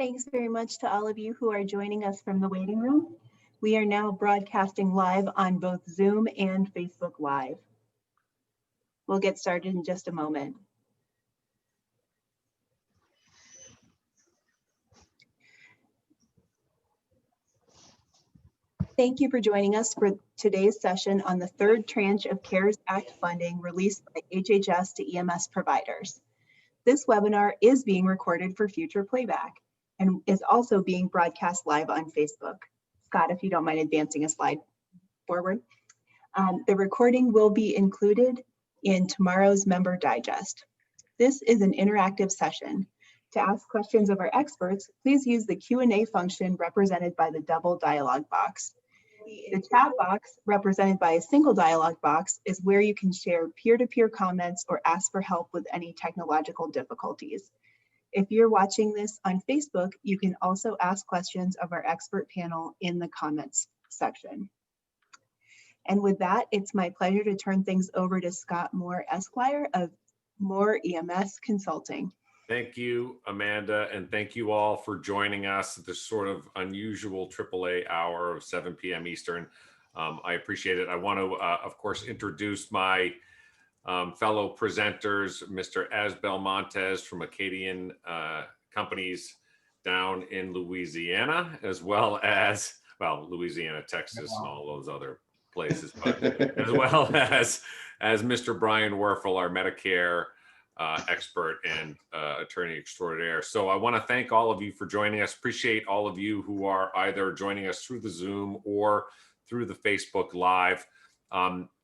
Thanks very much to all of you who are joining us from the waiting room. We are now broadcasting live on both Zoom and Facebook Live. We'll get started in just a moment. Thank you for joining us for today's session on the third tranche of CARES Act funding released by HHS to EMS providers. This webinar is being recorded for future playback and is also being broadcast live on Facebook. Scott, if you don't mind advancing a slide forward. The recording will be included in tomorrow's member digest. This is an interactive session. To ask questions of our experts, please use the Q&A function represented by the double dialog box. The chat box, represented by a single dialog box, is where you can share peer-to-peer comments or ask for help with any technological difficulties. If you're watching this on Facebook, you can also ask questions of our expert panel in the comments section. And with that, it's my pleasure to turn things over to Scott Moore, Esquire of Moore EMS Consulting. Thank you, Amanda, and thank you all for joining us at this sort of unusual AAA hour of 7 p.m. Eastern. I appreciate it. I want to, of course, introduce my fellow presenters, Mr. Asbel Montes from Acadian Companies down in Louisiana, as well as, well, Louisiana, Texas, and all those other places, but as well as Mr. Brian Werfel, our Medicare expert and attorney extraordinaire. So I want to thank all of you for joining us. Appreciate all of you who are either joining us through the Zoom or through the Facebook Live.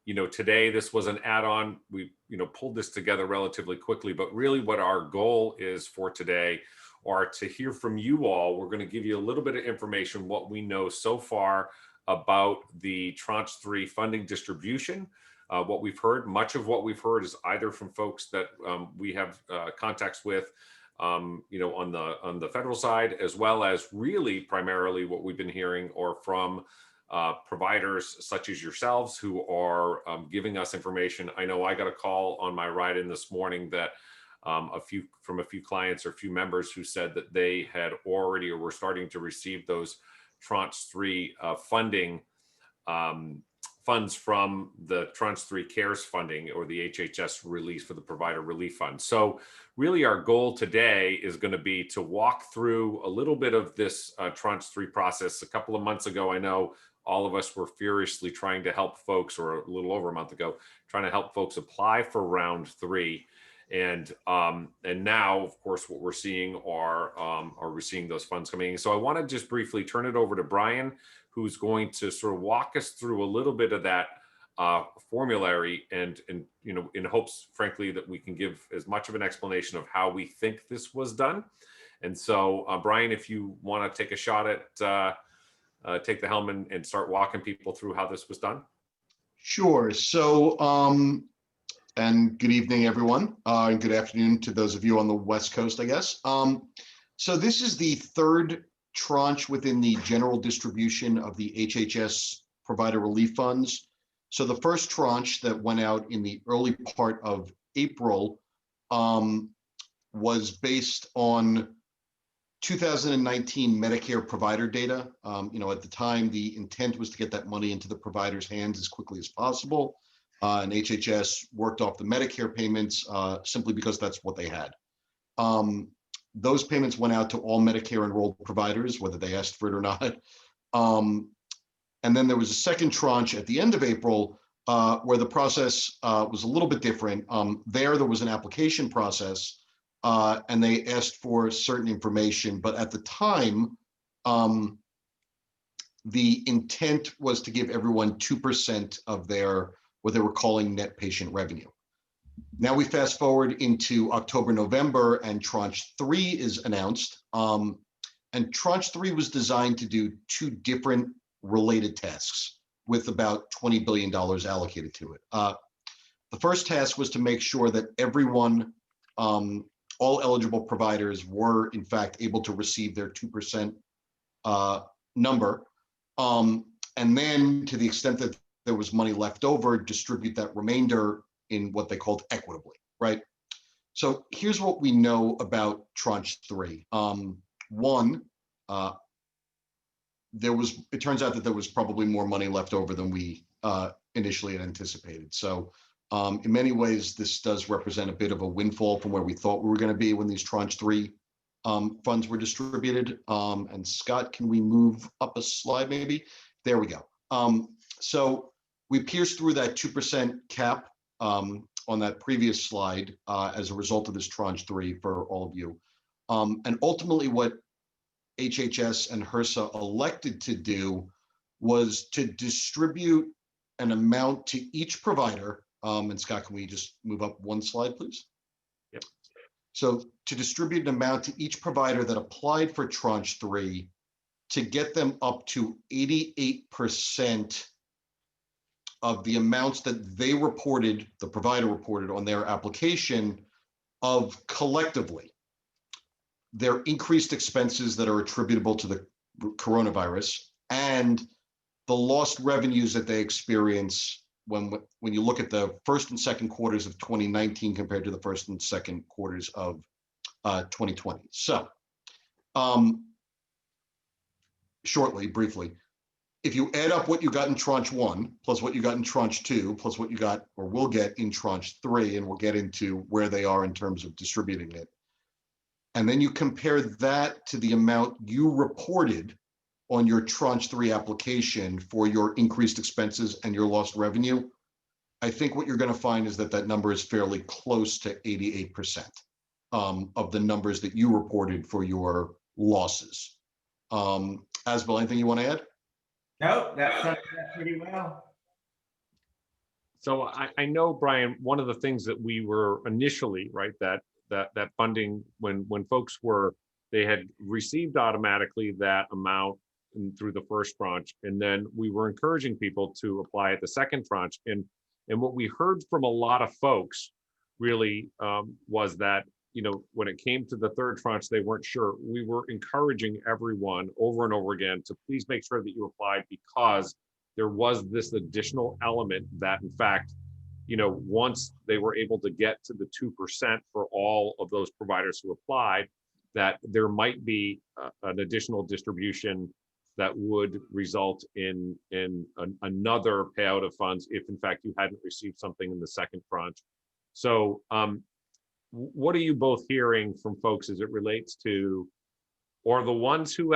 You know, today this was an add-on. We, pulled this together relatively quickly, but really what our goal is for today are to hear from you all. We're going to give you a little bit of information, what we know so far about the Tranche 3 funding distribution. What we've heard, much of what we've heard is either from folks that we have contacts with, on the federal side, as well as really primarily what we've been hearing or from providers such as yourselves who are giving us information. I know I got a call on my ride in this morning that from a few clients or a few members who said that they had already or were starting to receive those Tranche 3 funding funds from the Tranche 3 CARES funding or the HHS release for the provider relief fund. So really our goal today is going to be to walk through a little bit of this Tranche 3 process. A couple of months ago, I know all of us were furiously trying to help folks, or a little over a month ago, trying to help folks apply for round 3. And now, of course, what we're seeing are we're seeing those funds coming in. So I want to just briefly turn it over to Brian, who's going to sort of walk us through a little bit of that formulary and in hopes, frankly, that we can give as much of an explanation of how we think this was done. And so, Brian, if you want to take a shot at take the helm and start walking people through how this was done. Sure. So, and good evening, everyone, and good afternoon to those of you on the West Coast, I guess. So this is the third tranche within the general distribution of the HHS provider relief funds. So the first tranche that went out in the early part of April was based on 2019 Medicare provider data. At the time, the intent was to get that money into the provider's hands as quickly as possible. And HHS worked off the Medicare payments simply because that's what they had. Those payments went out to all Medicare enrolled providers, whether they asked for it or not. And then there was a second tranche at the end of April where the process was a little bit different. There was an application process and they asked for certain information, but at the time, the intent was to give everyone 2% of their, what they were calling net patient revenue. Now we fast forward into October, November, and Tranche 3 is announced. And Tranche 3 was designed to do two different related tasks with about $20 billion allocated to it. The first task was to make sure that everyone, all eligible providers were in fact able to receive their 2% number. And then to the extent that there was money left over, distribute that remainder in what they called equitably, right? So here's what we know about Tranche 3. One, it turns out that there was probably more money left over than we initially had anticipated. So in many ways, this does represent a bit of a windfall from where we thought we were going to be when these Tranche 3 funds were distributed. And Scott, can we move up a slide maybe? There we go. So we pierced through that 2% cap on that previous slide as a result of this Tranche 3 for all of you. And ultimately what HHS and HRSA elected to do was to distribute an amount to each provider. And Scott, can we just move up one slide, please? Yep. So to distribute an amount to each provider that applied for Tranche 3 to get them up to 88% of the amounts that they reported, the provider reported on their application of collectively their increased expenses that are attributable to the coronavirus and the lost revenues that they experience when you look at the first and second quarters of 2019 compared to the first and second quarters of 2020. So briefly, if you add up what you got in Tranche 1 plus what you got in Tranche 2 plus what you got or will get in Tranche 3, and we'll get into where they are in terms of distributing it, and then you compare that to the amount you reported on your Tranche 3 application for your increased expenses and your lost revenue, I think what you're going to find is that that number is fairly close to 88% of the numbers that you reported for your losses. Asbel, anything you want to add? No, that sums it up pretty well. So I know, Brian, one of the things that we were initially, right, that funding, when folks they had received automatically that amount through the first tranche, and then we were encouraging people to apply at the second tranche. And what we heard from a lot of folks really was that, when it came to the third tranche, they weren't sure. We were encouraging everyone over and over again to please make sure that you applied, because there was this additional element that, in fact, once they were able to get to the 2% for all of those providers who applied, that there might be an additional distribution that would result in another payout of funds if, in fact, you hadn't received something in the second tranche. So what are you both hearing from folks as it relates to, or the ones who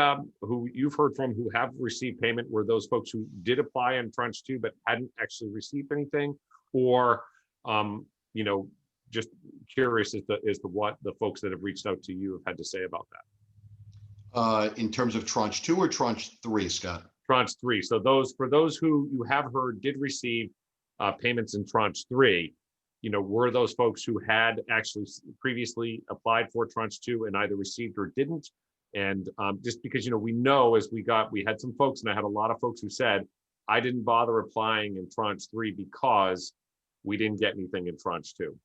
you've heard from who have received payment, were those folks who did apply in Tranche 2 but hadn't actually received anything? Or, just curious as to what the folks that have reached out to you have had to say about that. In terms of Tranche 2 or Tranche 3, Scott? Tranche 3. So for those who you have heard did receive payments in Tranche 3, were those folks who had actually previously applied for Tranche 2 and either received or didn't? And just because, we know as we had some folks, and I had a lot of folks who said, I didn't bother applying in Tranche 3 because we didn't get anything in Tranche 2.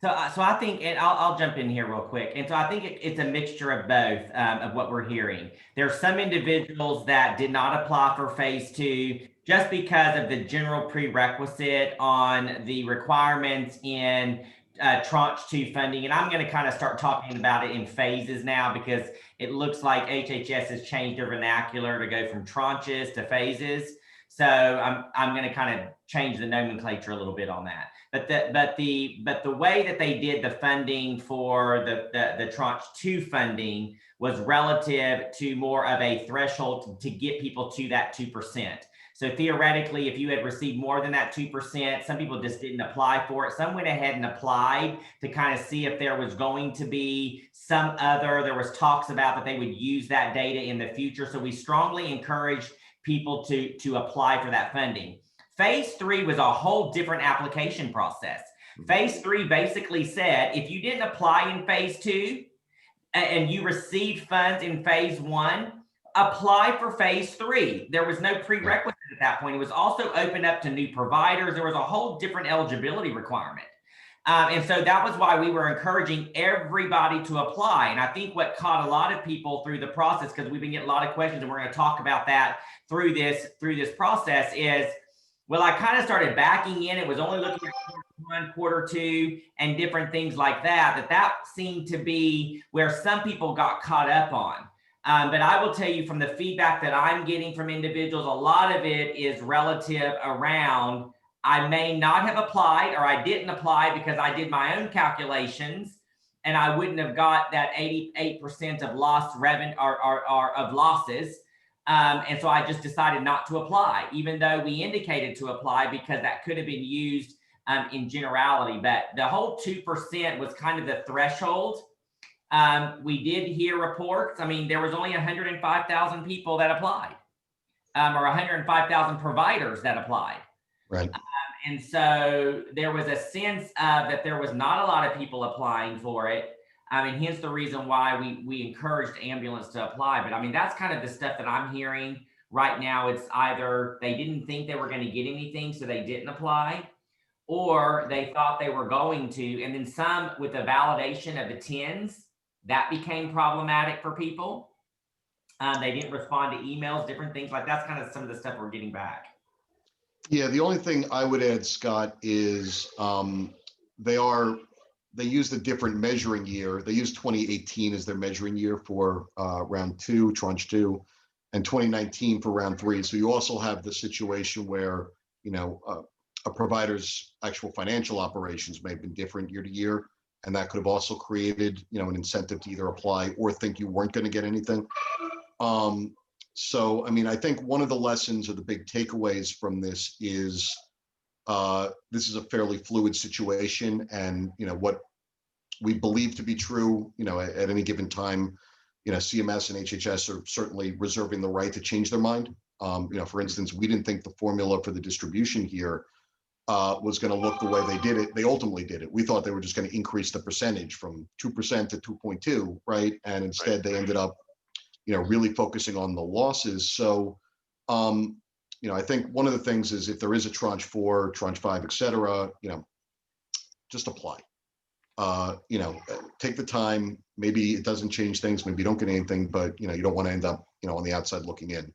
So I think, and I'll jump in here real quick. And so I think it's a mixture of both of what we're hearing. There are some individuals that did not apply for phase 2 just because of the general prerequisite on the requirements in Tranche 2 funding. And I'm going to kind of start talking about it in phases now, because it looks like HHS has changed their vernacular to go from tranches to phases. So I'm going to kind of change the nomenclature a little bit on that. But the way that they did the funding for the Tranche 2 funding was relative to more of a threshold to get people to that 2%. So theoretically, if you had received more than that 2%, some people just didn't apply for it. Some went ahead and applied to kind of see if there was going to be there was talks about that they would use that data in the future. So we strongly encouraged people to apply for that funding. Phase 3 was a whole different application process. Phase 3 basically said, if you didn't apply in phase 2 and you received funds in phase 1, apply for phase 3. There was no prerequisite at that point. It was also opened up to new providers. There was a whole different eligibility requirement. And so that was why we were encouraging everybody to apply. And I think what caught a lot of people through the process, because we've been getting a lot of questions, and we're going to talk about that through this process, is Well, I kind of started backing in. It was only looking at Q1, Q2, and different things like that. That seemed to be where some people got caught up on. But I will tell you from the feedback that I'm getting from individuals, a lot of it is relative around, I may not have applied, or I didn't apply because I did my own calculations and I wouldn't have got that 88% of lost revenue or of losses. And so I just decided not to apply, even though we indicated to apply, because that could have been used in generality. But the whole 2% was kind of the threshold. We did hear reports. I mean, there was only 105,000 people that applied, or 105,000 providers that applied. Right. And so there was a sense of that there was not a lot of people applying for it. I mean, hence the reason why we encouraged ambulance to apply. But I mean, that's kind of the stuff that I'm hearing right now. It's either they didn't think they were going to get anything, so they didn't apply, or they thought they were going to. And then some with the validation of the TINs, that became problematic for people. They didn't respond to emails, different things like that's kind of some of the stuff we're getting back. Yeah, the only thing I would add, Scott, is they used a different measuring year. They used 2018 as their measuring year for round 2, tranche 2, and 2019 for round 3. So you also have the situation where, you know, a provider's actual financial operations may have been different year to year, and that could have also created, you know, an incentive to either apply or think you weren't going to get anything. So, I mean, I think one of the lessons or the big takeaways from this is this is a fairly fluid situation, and, you know, what we believe to be true, you know, at any given time, you know, CMS and HHS are certainly reserving the right to change their mind. You know, for instance, we didn't think the formula for the distribution here was going to look the way they did it. They ultimately did it. We thought they were just going to increase the percentage from 2% to 2.2, right? And instead they ended up, you know, really focusing on the losses. So, you know, I think one of the things is if there is a tranche 4, tranche 5, et cetera, you know, just apply. You know, take the time. Maybe it doesn't change things. Maybe you don't get anything, but, you know, you don't want to end up, you know, on the outside looking in.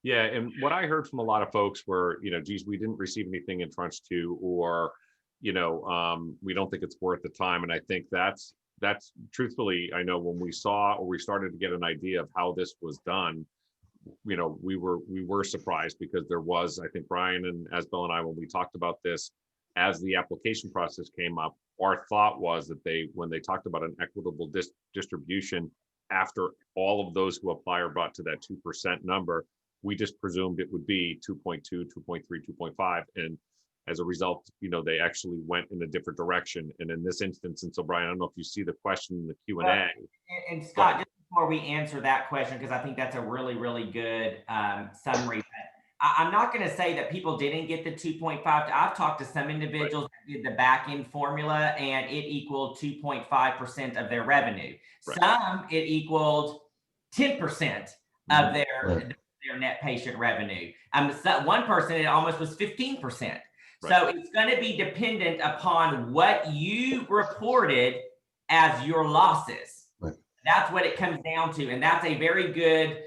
Yeah, and what I heard from a lot of folks were, you know, geez, we didn't receive anything in tranche 2, or, you know, we don't think it's worth the time. And I think that's truthfully, I know when we saw, or we started to get an idea of how this was done, you know, we were surprised, because there was, I think Brian and Asbel and I, when we talked about this, as the application process came up, our thought was that when they talked about an equitable distribution, after all of those who apply are brought to that 2% number, we just presumed it would be 2.2, 2.3, 2.5. And as a result, you know, they actually went in a different direction. And in this instance, and so Brian, I don't know if you see the question in the Q&A. And Scott, just before we answer that question, because I think that's a really, really good summary. I'm not going to say that people didn't get the 2.5. I've talked to some individuals that did the back end formula, and it equaled 2.5% of their revenue. Right. Some it equaled 10% of their net patient revenue. So one person, it almost was 15%. Right. So it's going to be dependent upon what you reported as your losses. Right. That's what it comes down to, and that's a very good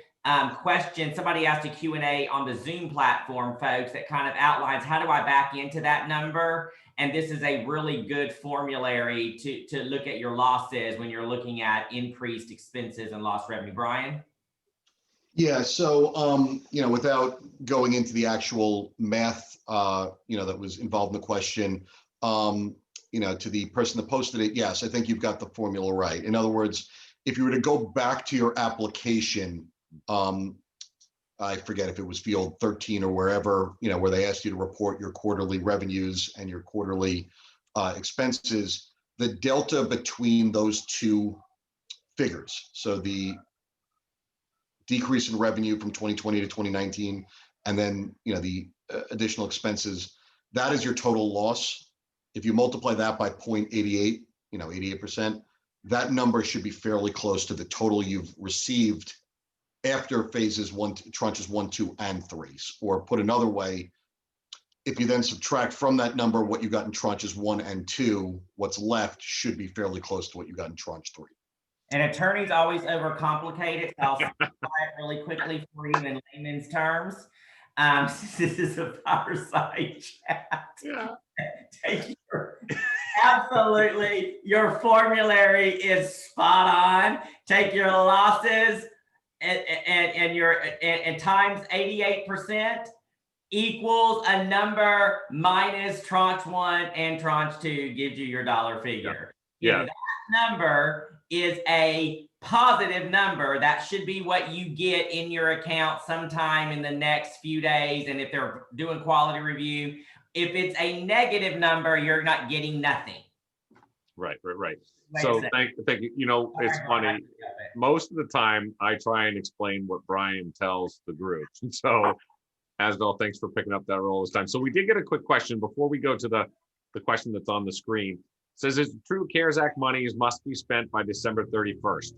question. Somebody asked a Q&A on the Zoom platform, folks, that kind of outlines how do I back into that number. And this is a really good formulary to look at your losses when you're looking at increased expenses and lost revenue. Brian? Yeah, so, you know, without going into the actual math, you know, that was involved in the question, you know, to the person that posted it, yes, I think you've got the formula right. In other words, if you were to go back to your application, I forget if it was field 13 or wherever, you know, where they asked you to report your quarterly revenues and your quarterly expenses, the delta between those two figures, so the decrease in revenue from 2020 to 2019, and then, you know, the additional expenses, that is your total loss. If you multiply that by 0.88, you know, 88%, that number should be fairly close to the total you've received after tranches 1, 2, and 3. Or put another way, if you then subtract from that number what you got in tranches 1 and 2, what's left should be fairly close to what you got in tranche 3. And attorneys always overcomplicate it. So I'll simplify it really quickly for you in layman's terms. This is a fireside chat. Yeah. Absolutely, your formulary is spot on. Take your losses and times 88% equals a number minus tranche 1 and tranche 2 gives you your dollar figure. Yeah. If that number is a positive number, that should be what you get in your account sometime in the next few days. And if they're doing quality review, if it's a negative number, you're not getting nothing. Right. Wait So a second. thank you. You know, it's Sorry, funny. Brian. Most of the time I try and explain what Brian tells the group. So Asbel, thanks for picking up that role this time. So we did get a quick question before we go to the question that's on the screen. It says, is it true CARES Act monies must be spent by December 31st?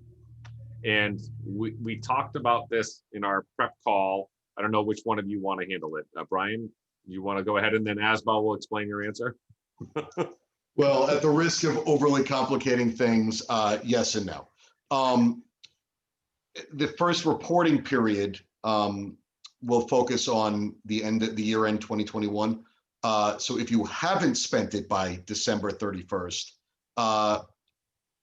And we talked about this in our prep call. I don't know which one of you want to handle it. Brian, you want to go ahead and then Asbel will explain your answer? Well, at the risk of overly complicating things, yes and no. The first reporting period will focus on the year end 2021. So if you haven't spent it by December 31st,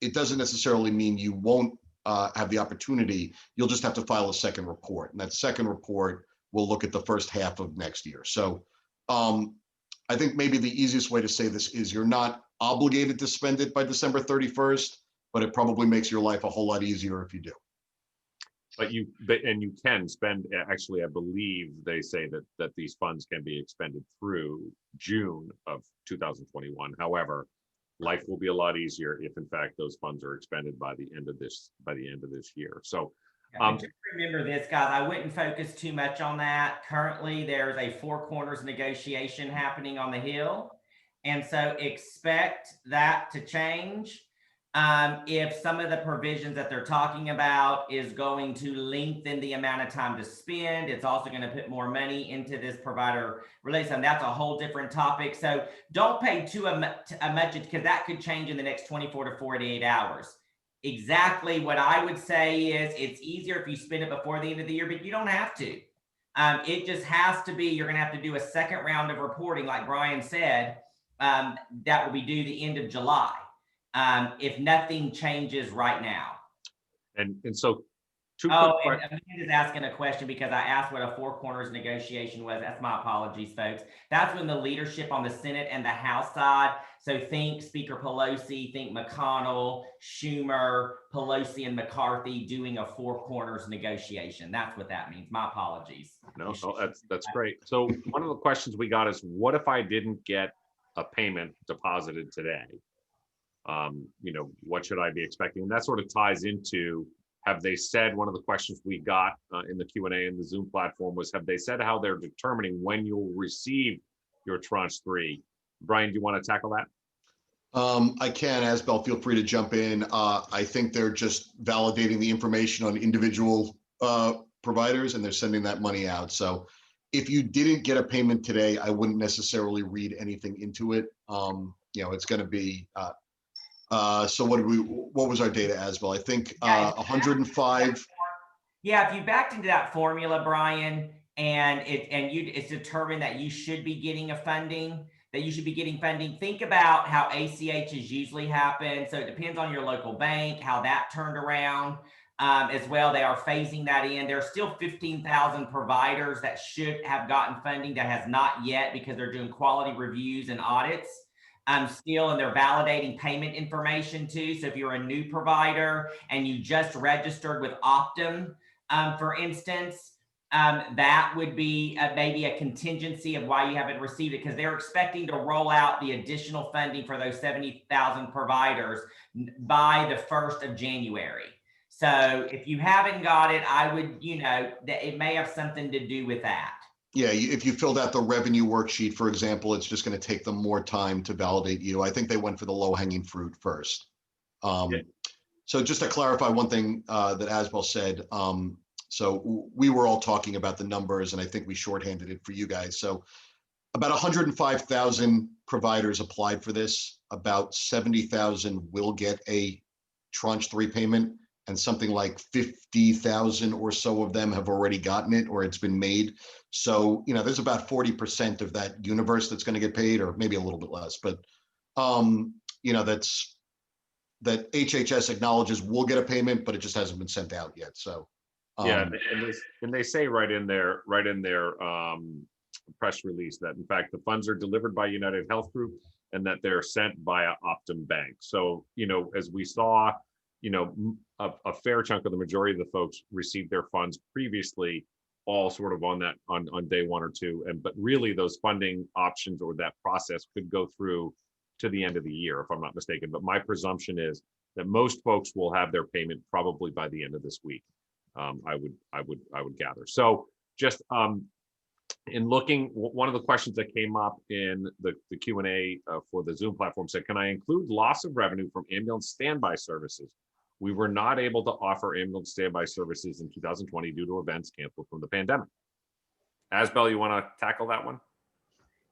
it doesn't necessarily mean you won't have the opportunity. You'll just have to file a second report, and that second report will look at the first half of next year. So I think maybe the easiest way to say this is you're not obligated to spend it by December 31st, but it probably makes your life a whole lot easier if you do. But you can spend, actually, I believe they say that these funds can be expended through June of 2021. However, life will be a lot easier if in fact those funds are expended by the end of this year. So just remember this, guys, I wouldn't focus too much on that. Currently, there's a four corners negotiation happening on the Hill. And so expect that to change. If some of the provisions that they're talking about is going to lengthen the amount of time to spend, it's also going to put more money into this provider release, and that's a whole different topic. So don't pay too much, because that could change in the next 24 to 48 hours. Exactly what I would say is it's easier if you spend it before the end of the year, but you don't have to. It just has to be, you're going to have to do a second round of reporting, like Brian said, that will be due the end of July. If nothing changes right now. And so and Amanda's asking a question because I asked what a four corners negotiation was. That's my apologies, folks. That's when the leadership on the Senate and the House side, so think Speaker Pelosi, think McConnell, Schumer, Pelosi, and McCarthy doing a four corners negotiation. That's what that means. My apologies. No, that's great. So one of the questions we got is, what if I didn't get a payment deposited today? What should I be expecting? And that sort of ties into, have they said, one of the questions we got in the Q&A in the Zoom platform was, have they said how they're determining when you'll receive your tranche 3? Brian, do you want to tackle that? I can, Asbel, feel free to jump in. I think they're just validating the information on individual providers, and they're sending that money out. So if you didn't get a payment today, I wouldn't necessarily read anything into it. It's going to be, so what was our data, Asbel? I think 105. Yeah, if you backed into that formula, Brian, and it's determined that you should be getting funding, think about how ACHs usually happen. So it depends on your local bank, how that turned around as well. They are phasing that in. There are still 15,000 providers that should have gotten funding that has not yet, because they're doing quality reviews and audits. Still, and they're validating payment information too. So if you're a new provider and you just registered with Optum, for instance, that would be maybe a contingency of why you haven't received it, because they're expecting to roll out the additional funding for those 70,000 providers by the 1st of January. So if you haven't got it, I would, that it may have something to do with that. Yeah, if you filled out the revenue worksheet, for example, it's just going to take them more time to validate you. I think they went for the low-hanging fruit first. So just to clarify one thing that Asbel said, so we were all talking about the numbers, and I think we shorthanded it for you guys. So about 105,000 providers applied for this. About 70,000 will get a tranche 3 payment, and something like 50,000 or so of them have already gotten it, or it's been made. So, there's about 40% of that universe that's going to get paid, or maybe a little bit less, but that HHS acknowledges will get a payment, but it just hasn't been sent out yet. So yeah, and they say right in their press release that in fact the funds are delivered by United Health Group and that they're sent via Optum Bank. So as we saw, a fair chunk of the majority of the folks received their funds previously, all sort of on day 1 or 2, but really those funding options or that process could go through to the end of the year, if I'm not mistaken. But my presumption is that most folks will have their payment probably by the end of this week. I would gather. So just in looking, one of the questions that came up in the Q&A for the Zoom platform said, can I include loss of revenue from ambulance standby services? We were not able to offer ambulance standby services in 2020 due to events canceled from the pandemic. Asbel, you want to tackle that one?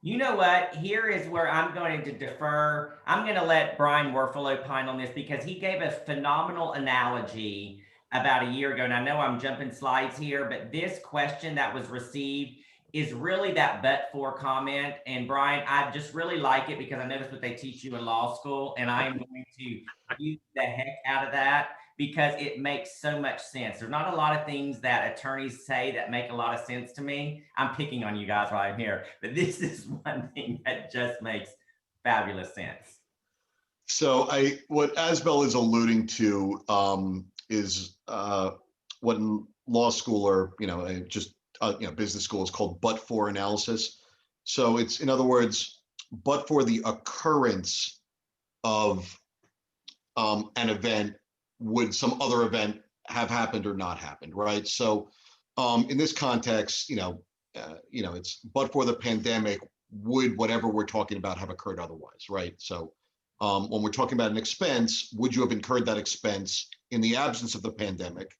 You know what? Here is where I'm going to defer. I'm going to let Brian Werfel opine on this because he gave a phenomenal analogy about a year ago. And I know I'm jumping slides here, but this question that was received is really that but for comment. And Brian, I just really like it because I know that's what they teach you in law school. And I am going to use the heck out of that because it makes so much sense. There's not a lot of things that attorneys say that make a lot of sense to me. I'm picking on you guys while I'm here, but this is one thing that just makes fabulous sense. So what Asbel is alluding to is what in law school or business school is called but-for analysis. So it's, in other words, but for the occurrence of an event, would some other event have happened or not happened, right? So in this context, it's but for the pandemic, would whatever we're talking about have occurred otherwise, right? So when we're talking about an expense, would you have incurred that expense in the absence of the pandemic?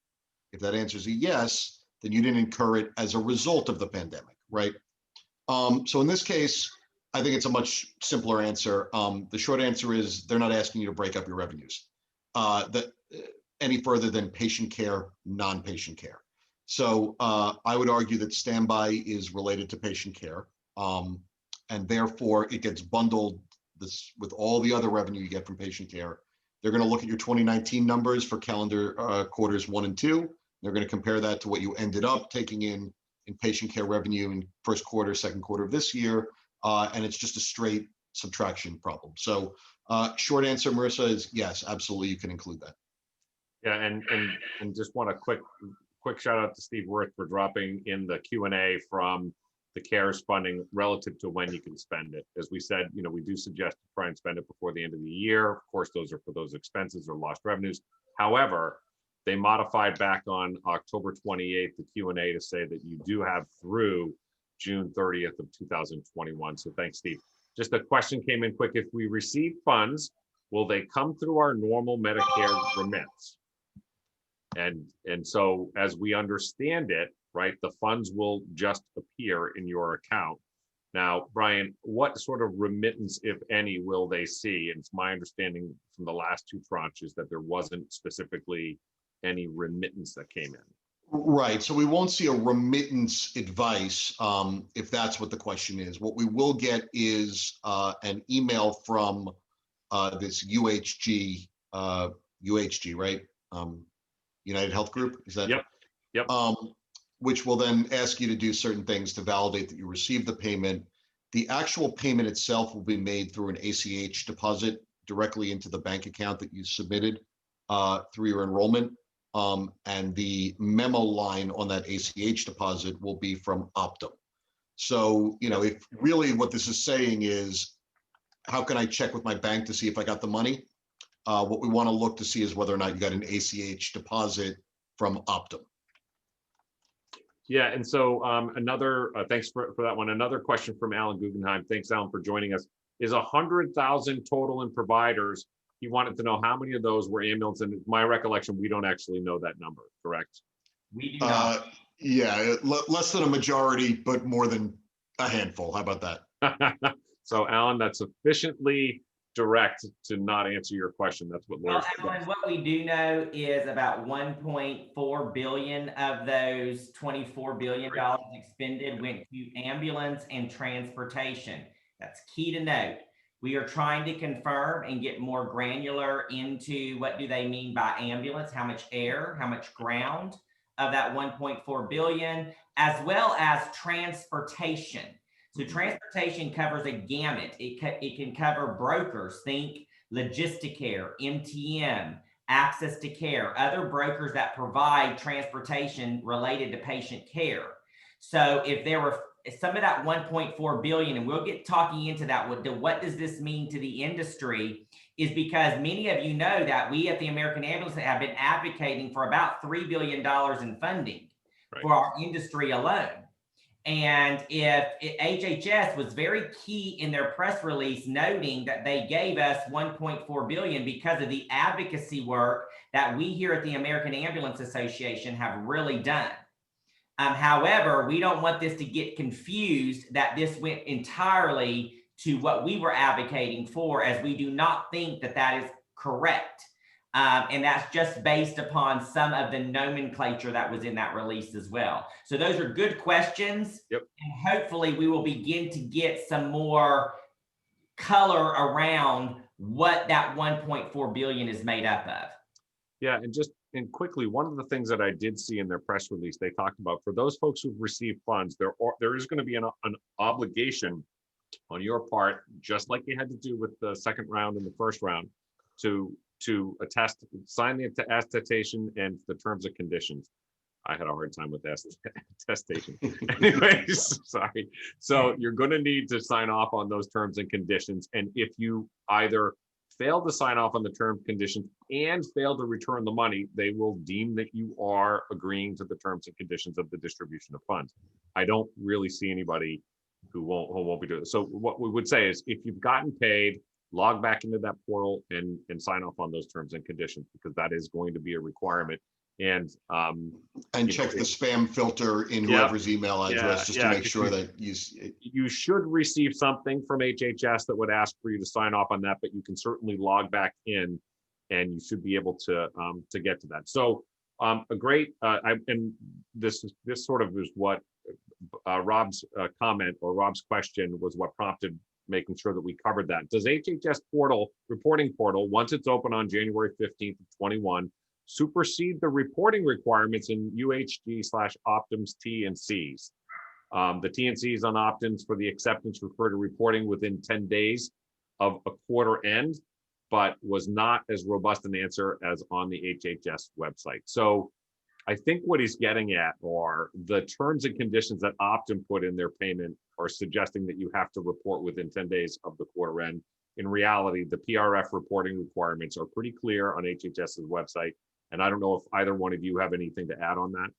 If that answer is a yes, then you didn't incur it as a result of the pandemic, right? So in this case, I think it's a much simpler answer. The short answer is they're not asking you to break up your revenues any further than patient care, non-patient care. So I would argue that standby is related to patient care, and therefore it gets bundled with all the other revenue you get from patient care. They're going to look at your 2019 numbers for calendar quarters 1 and 2. They're going to compare that to what you ended up taking in patient care revenue in first quarter, second quarter of this year, and it's just a straight subtraction problem. So short answer, Marissa, is yes, absolutely, you can include that. Yeah, and just want a quick shout out to Steve Worth for dropping in the Q&A from the CARES funding relative to when you can spend it. As we said, we do suggest to try and spend it before the end of the year. Of course, those are for those expenses or lost revenues. However, they modified back on October 28th the Q&A to say that you do have through June 30th of 2021. So thanks, Steve. Just a question came in quick. If we receive funds, will they come through our normal Medicare remittance? And so as we understand it, right, the funds will just appear in your account. Now, Brian, what sort of remittance, if any, will they see? And it's my understanding from the last 2 tranches that there wasn't specifically any remittance that came in. Right. So we won't see a remittance advice if that's what the question is. What we will get is an email from this UHG, right? United Health Group, is that? Yep. Which will then ask you to do certain things to validate that you received the payment. The actual payment itself will be made through an ACH deposit directly into the bank account that you submitted through your enrollment. And the memo line on that ACH deposit will be from Optum. So, if really what this is saying is, how can I check with my bank to see if I got the money? What we want to look to see is whether or not you got an ACH deposit from Optum. Yeah, and so thanks for that one. Another question from Alan Guggenheim. Thanks, Alan, for joining us. Is 100,000 total in providers? He wanted to know how many of those were ambulance. And my recollection, we don't actually know that number, correct? We do not. Yeah, less than a majority, but more than a handful. How about that? So, Alan, that's sufficiently direct to not answer your question. That's what Well, lawyers Alan, what we do know is about 1.4 billion of those $24 billion expended went to ambulance and transportation. That's key to note. We are trying to confirm and get more granular into what do they mean by ambulance, how much air, how much ground of that 1.4 billion, as well as transportation. So transportation covers a gamut. It can cover brokers, think Logisticare, MTM, Access to Care, other brokers that provide transportation related to patient care. So if there were some of that 1.4 billion, and we'll get talking into that, what does this mean to the industry, is because many of you know that we at the American Ambulance have been advocating for about $3 billion in funding for our industry alone. And if HHS was very key in their press release, noting that they gave us 1.4 billion because of the advocacy work that we here at the American Ambulance Association have really done. However, we don't want this to get confused that this went entirely to what we were advocating for, as we do not think that that is correct. And that's just based upon some of the nomenclature that was in that release as well. So those are good questions. Yep. And hopefully we will begin to get some more color around what that 1.4 billion is made up of. Yeah, and quickly, one of the things that I did see in their press release, they talked about for those folks who've received funds, there is going to be an obligation on your part, just like you had to do with the second round and the first round, to sign the attestation and the terms and conditions. I had a hard time with attestation. Anyways, sorry. So you're going to need to sign off on those terms and conditions. And if you either fail to sign off on the term conditions and fail to return the money, they will deem that you are agreeing to the terms and conditions of the distribution of funds. I don't really see anybody who won't be doing it. So what we would say is, if you've gotten paid, log back into that portal and sign off on those terms and conditions, because that is going to be a requirement. And check the spam filter in whoever's email address just to make sure that you should receive something from HHS that would ask for you to sign off on that, but you can certainly log back in and you should be able to get to that. So a great and this sort of is what Rob's comment or Rob's question was what prompted making sure that we covered that. Does HHS reporting portal, once it's open on January 15th of 21, supersede the reporting requirements in UHG/Optum's T&Cs? The T&Cs on Optum's for the acceptance refer to reporting within 10 days of a quarter end, but was not as robust an answer as on the HHS website. So I think what he's getting at are the terms and conditions that Optum put in their payment are suggesting that you have to report within 10 days of the quarter end. In reality, the PRF reporting requirements are pretty clear on HHS's website. And I don't know if either one of you have anything to add on that.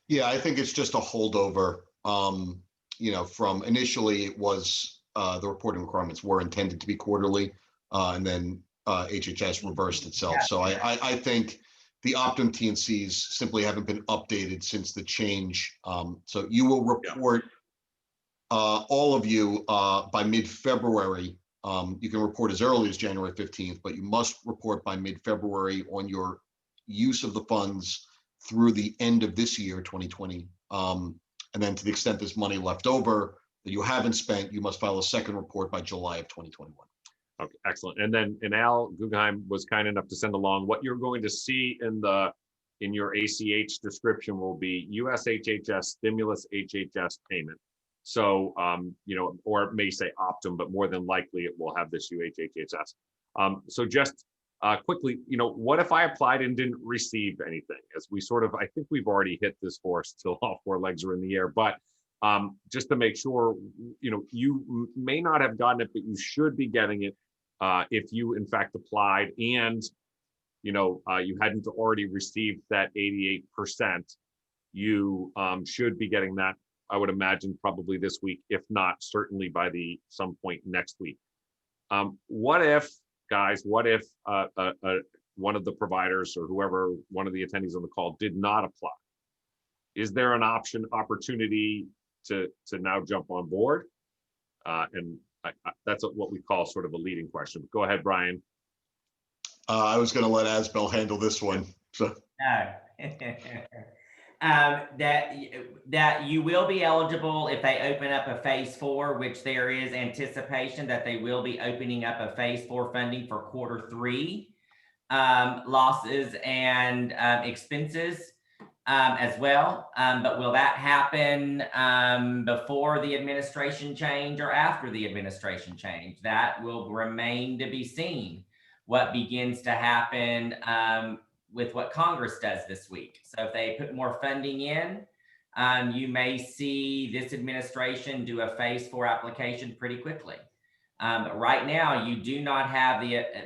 Yeah, I think it's just a holdover. From initially it was the reporting requirements were intended to be quarterly, and then HHS reversed itself. So I think the Optum T&Cs simply haven't been updated since the change. So you will report, all of you, by mid-February. You can report as early as January 15th, but you must report by mid-February on your use of the funds through the end of this year, 2020. And then to the extent there's money left over that you haven't spent, you must file a second report by July of 2021. Okay, excellent. And then Al Guggenheim was kind enough to send along what you're going to see in your ACH description will be US HHS stimulus HHS payment. So, or it may say Optum, but more than likely it will have this UHHS. So just quickly, what if I applied and didn't receive anything? As we I think we've already hit this horse till all four legs are in the air, but just to make sure, you may not have gotten it, but you should be getting it if you in fact applied and, you hadn't already received that 88%, you should be getting that, I would imagine, probably this week, if not certainly by some point next week. What if one of the providers or whoever, one of the attendees on the call did not apply? Is there an opportunity to now jump on board and that's what we call sort of a leading question. Go ahead, Brian. I was going to let Asbel handle this one. So. No. That you will be eligible if they open up a phase 4, which there is anticipation that they will be opening up a phase 4 funding for Q3 losses and expenses as well. But will that happen before the administration change or after the administration change? That will remain to be seen. What begins to happen with what Congress does this week. So if they put more funding in, you may see this administration do a phase 4 application pretty quickly. Right now, you do not have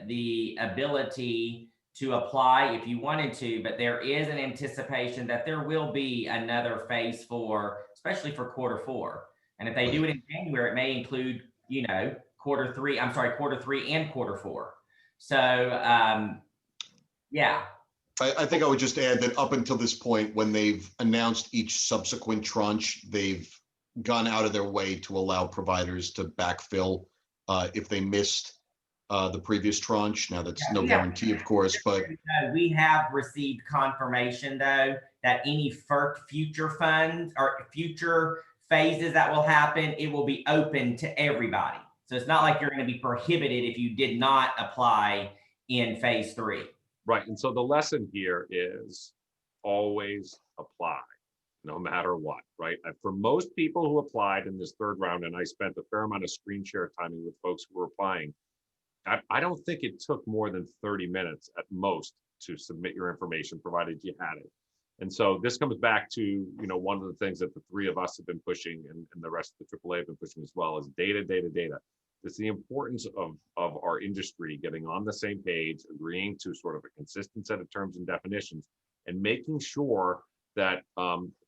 the ability to apply if you wanted to, but there is an anticipation that there will be another phase 4, especially for Q4. And if they do it in January, it may include, Q3 and Q4. So, yeah. I think I would just add that up until this point, when they've announced each subsequent tranche, they've gone out of their way to allow providers to backfill if they missed the previous tranche. Now, that's no guarantee, of course, but we have received confirmation, though, that any future funds or future phases that will happen, it will be open to everybody. So it's not like you're going to be prohibited if you did not apply in phase 3. Right. And so the lesson here is always apply, no matter what, right? For most people who applied in this third round, and I spent a fair amount of screen share timing with folks who were applying, I don't think it took more than 30 minutes at most to submit your information, provided you had it. And so this comes back to, one of the things that the three of us have been pushing and the rest of the AAA have been pushing as well is data, data, data. It's the importance of our industry getting on the same page, agreeing to sort of a consistent set of terms and definitions, and making sure that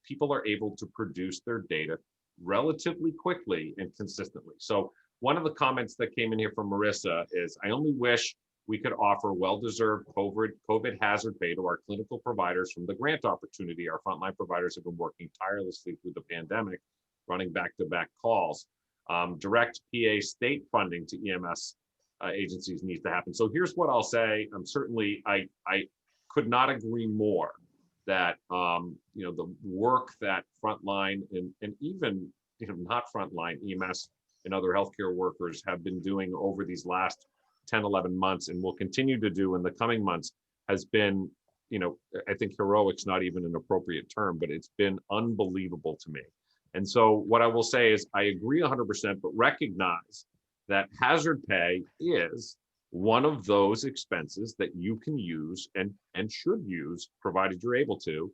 people are able to produce their data relatively quickly and consistently. So one of the comments that came in here from Marissa is, I only wish we could offer well-deserved COVID hazard pay to our clinical providers from the grant opportunity. Our frontline providers have been working tirelessly through the pandemic, running back-to-back calls. Direct PA state funding to EMS agencies needs to happen. So here's what I'll say. Certainly, I could not agree more that the work that frontline and even not frontline EMS and other healthcare workers have been doing over these last 10, 11 months and will continue to do in the coming months has been, I think heroic's not even an appropriate term, but it's been unbelievable to me. And so what I will say is I agree 100%, but recognize that hazard pay is one of those expenses that you can use and should use, provided you're able to,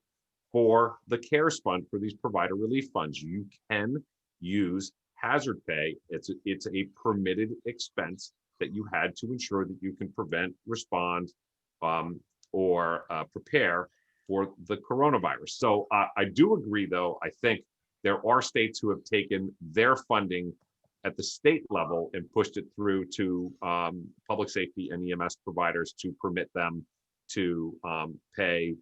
for the CARES fund, for these provider relief funds. You can use hazard pay. It's a permitted expense that you had to ensure that you can prevent, respond, or prepare for the coronavirus. So I do agree, though. I think there are states who have taken their funding at the state level and pushed it through to public safety and EMS providers to permit them to pay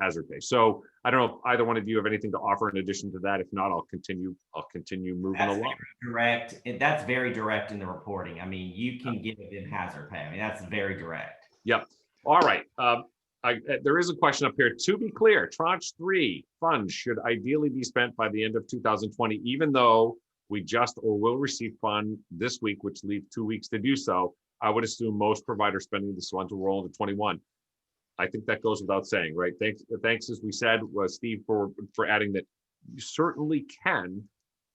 hazard pay. So I don't know if either one of you have anything to offer in addition to that. If not, I'll continue moving along. Direct. That's very direct in the reporting. I mean, you can give it in hazard pay. I mean, that's very direct. Yep. All right. There is a question up here. To be clear, Tranche 3 funds should ideally be spent by the end of 2020, even though we just or will receive fund this week, which leaves 2 weeks to do so. I would assume most provider spending this funds will roll into 21. I think that goes without saying, right? Thanks, as we said, Steve, for adding that you certainly can,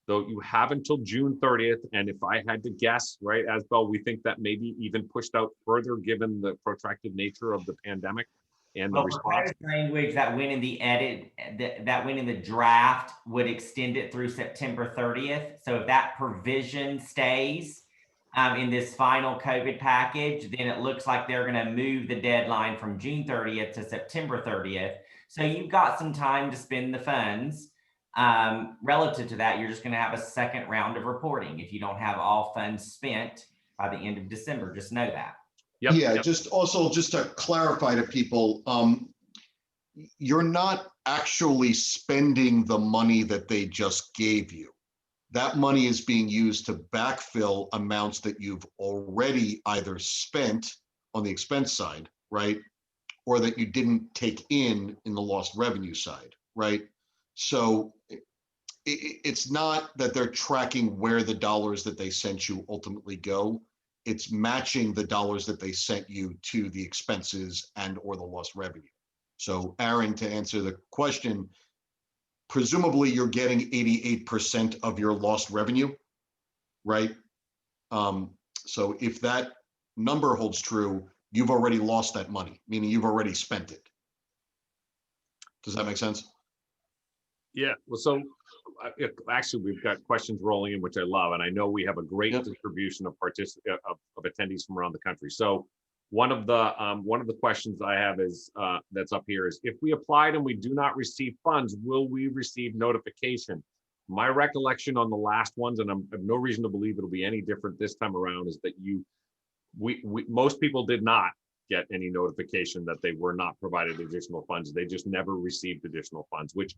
though you have until June 30th. And if I had to guess, right, Asbel, we think that maybe even pushed out further given the protracted nature of the pandemic and the response. Language that went in the edit, that went in the draft would extend it through September 30th. So if that provision stays in this final COVID package, then it looks like they're going to move the deadline from June 30th to September 30th. So you've got some time to spend the funds. Relative to that, you're just going to have a second round of reporting if you don't have all funds spent by the end of December. Just know that. Yep, yeah, yep. Just to clarify to people, you're not actually spending the money that they just gave you. that money is being used to backfill amounts that you've already either spent on the expense side, right? Or that you didn't take in the lost revenue side, right? So it's not that they're tracking where the dollars that they sent you ultimately go. It's matching the dollars that they sent you to the expenses and or the lost revenue. So Aaron, to answer the question, presumably you're getting 88% of your lost revenue, right? So if that number holds true, you've already lost that money, meaning you've already spent it. Does that make sense? Yeah, well, so actually, we've got questions rolling in, which I love, and I know we have a great distribution of of attendees from around the country. So one of the questions I have is that's up here is, if we applied and we do not receive funds, will we receive notification? My recollection on the last ones, and I have no reason to believe it'll be any different this time around, is that most people did not get any notification that they were not provided additional funds. They just never received additional funds, which,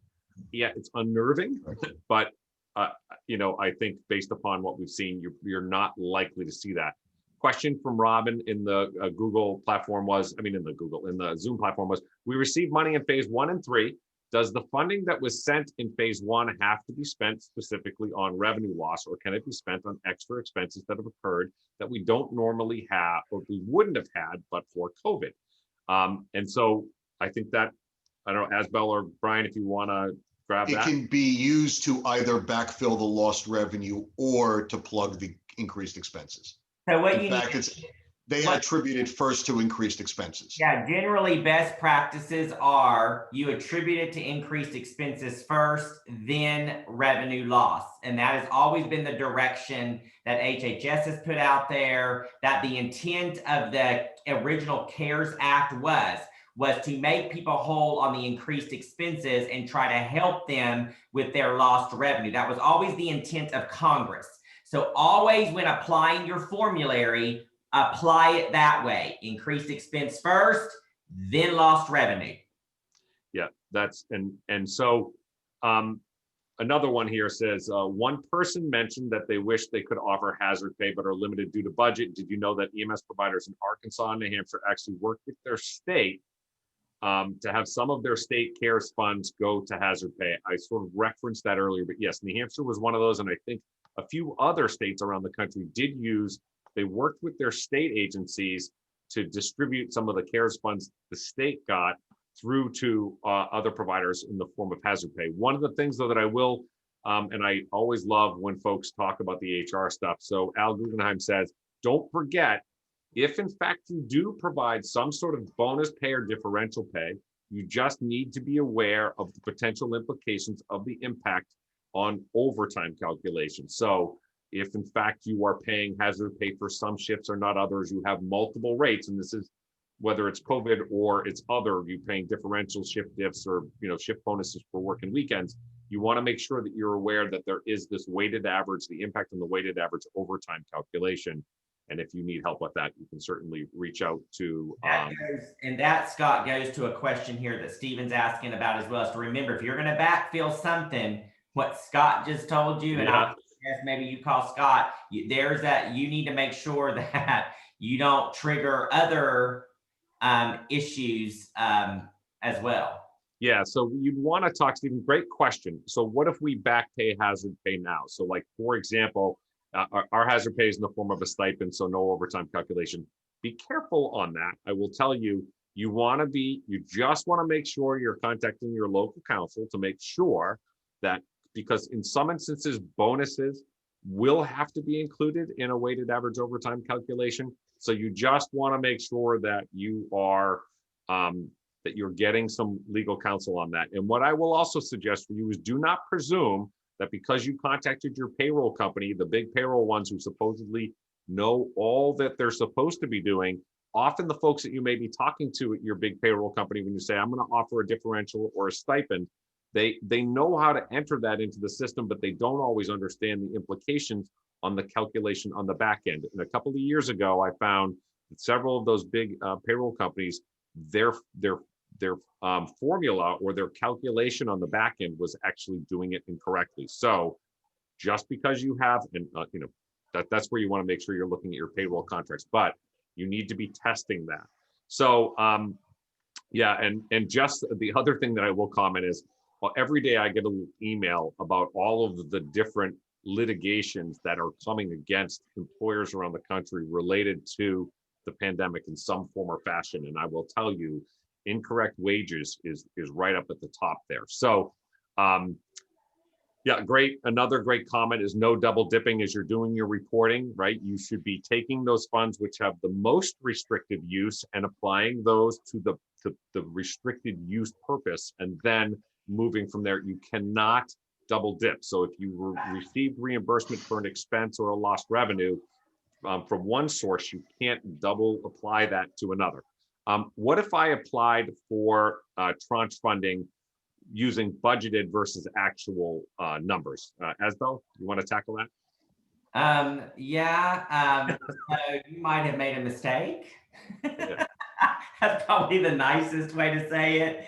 yeah, it's unnerving, but I think based upon what we've seen, you're not likely to see that. Question from Robin in the Google platform was, in the Zoom platform was, we received money in phase 1 and 3. Does the funding that was sent in phase 1 have to be spent specifically on revenue loss, or can it be spent on extra expenses that have occurred that we don't normally have, or we wouldn't have had but for COVID? And so I think that, I don't know, Asbel or Brian, if you want to grab that. It can be used to either backfill the lost revenue or to plug the increased expenses. So what In fact, they attribute it first to increased expenses. Yeah, generally best practices are you attribute it to increased expenses first, then revenue loss. And that has always been the direction that HHS has put out there, that the intent of the original CARES Act was to make people whole on the increased expenses and try to help them with their lost revenue. That was always the intent of Congress. So always when applying your formulary, apply it that way. Increased expense first, then lost revenue. Yeah, that's, and so another one here says, one person mentioned that they wish they could offer hazard pay but are limited due to budget. Did you know that EMS providers in Arkansas and New Hampshire actually work with their state to have some of their state CARES funds go to hazard pay? I sort of referenced that earlier, but yes, New Hampshire was one of those, and I think a few other states around the country they worked with their state agencies to distribute some of the CARES funds the state got through to other providers in the form of hazard pay. One of the things, though, that I will, and I always love when folks talk about the HR stuff. So Al Guggenheim says, don't forget, if in fact you do provide some sort of bonus pay or differential pay, you just need to be aware of the potential implications of the impact on overtime calculations. So if in fact you are paying hazard pay for some shifts or not others, you have multiple rates, and this is whether it's COVID or it's other, you paying differential shift diffs or shift bonuses for working weekends, you want to make sure that you're aware that there is this weighted average, the impact on the weighted average overtime calculation. And if you need help with that, you can certainly reach out to. And that, Scott, goes to a question here that Stephen's asking about as well, is to remember, if you're going to backfill something, what Scott just told you, and I guess maybe you call Scott, there's that you need to make sure that you don't trigger other issues as well. Yeah, so you'd want to talk, Stephen, great question. So what if we back pay hazard pay now? So like, for example, our hazard pay is in the form of a stipend, so no overtime calculation. Be careful on that. I will tell you, you just want to make sure you're contacting your local council to make sure that, because in some instances, bonuses will have to be included in a weighted average overtime calculation. So you just want to make sure that you are, that you're getting some legal counsel on that. And what I will also suggest for you is, do not presume that because you contacted your payroll company, the big payroll ones who supposedly know all that they're supposed to be doing, often the folks that you may be talking to at your big payroll company, when you say, I'm going to offer a differential or a stipend, they know how to enter that into the system, but they don't always understand the implications on the calculation on the back end. And a couple of years ago, I found that several of those big payroll companies, their formula or their calculation on the back end was actually doing it incorrectly. So just because you have, and that's where you want to make sure you're looking at your payroll contracts, but you need to be testing that. So yeah, and just the other thing that I will comment is, well, every day I get an email about all of the different litigations that are coming against employers around the country related to the pandemic in some form or fashion. And I will tell you, incorrect wages is right up at the top there. So yeah, great. Another great comment is no double dipping as you're doing your reporting, right? You should be taking those funds which have the most restricted use and applying those to the restricted use purpose, and then moving from there. You cannot double dip. So if you received reimbursement for an expense or a lost revenue from one source, you can't double apply that to another. What if I applied for tranche funding using budgeted versus actual numbers? Asbel, you want to tackle that? Yeah, so you might have made a mistake. Yeah. That's probably the nicest way to say it.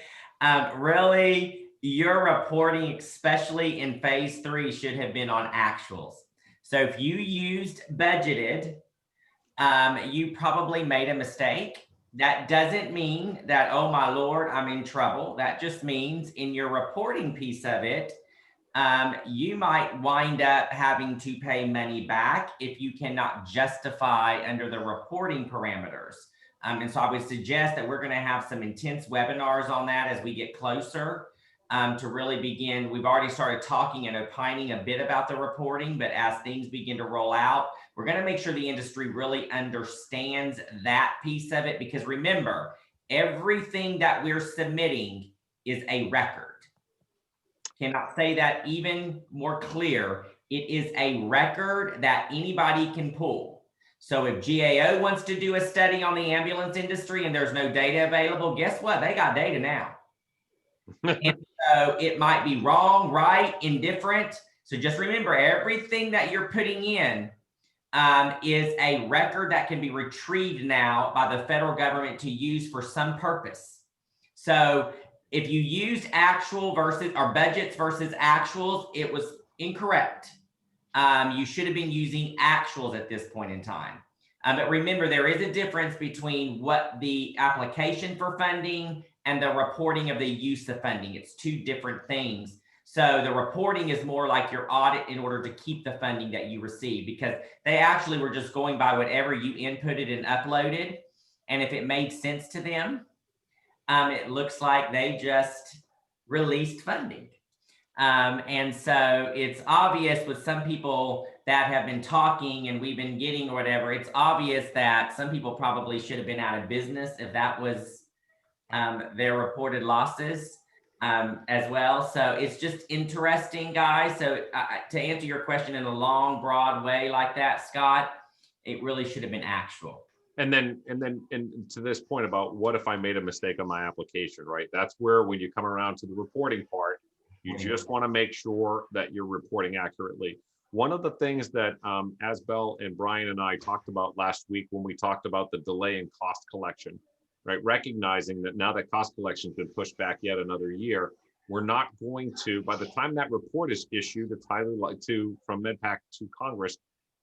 Really, your reporting, especially in phase 3, should have been on actuals. So if you used budgeted, you probably made a mistake. That doesn't mean that, oh my Lord, I'm in trouble. That just means in your reporting piece of it, you might wind up having to pay money back if you cannot justify under the reporting parameters. And so I would suggest that we're going to have some intense webinars on that as we get closer to really begin. We've already started talking and opining a bit about the reporting, but as things begin to roll out, we're going to make sure the industry really understands that piece of it, because remember, everything that we're submitting is a record. Cannot say that even more clear. It is a record that anybody can pull. So if GAO wants to do a study on the ambulance industry and there's no data available, guess what? They got data now. And so it might be wrong, right, indifferent. So just remember, everything that you're putting in is a record that can be retrieved now by the federal government to use for some purpose. So if you used actual versus or budgets versus actuals, it was incorrect. You should have been using actuals at this point in time. But remember, there is a difference between what the application for funding and the reporting of the use of funding. It's two different things. So the reporting is more like your audit in order to keep the funding that you receive, because they actually were just going by whatever you inputted and uploaded. And if it made sense to them, it looks like they just released funding. And so it's obvious with some people that have been talking and we've been getting or whatever, it's obvious that some people probably should have been out of business if that was their reported losses as well. So it's just interesting, guys. So to answer your question in a long, broad way like that, Scott, it really should have been actual. And to this point about what if I made a mistake on my application, right? That's where when you come around to the reporting part, you just want to make sure that you're reporting accurately. One of the things that Asbel and Brian and I talked about last week when we talked about the delay in cost collection, right? Recognizing that now that cost collection has been pushed back yet another year, we're not going to, by the time that report is issued, it's highly likely from MedPAC to Congress,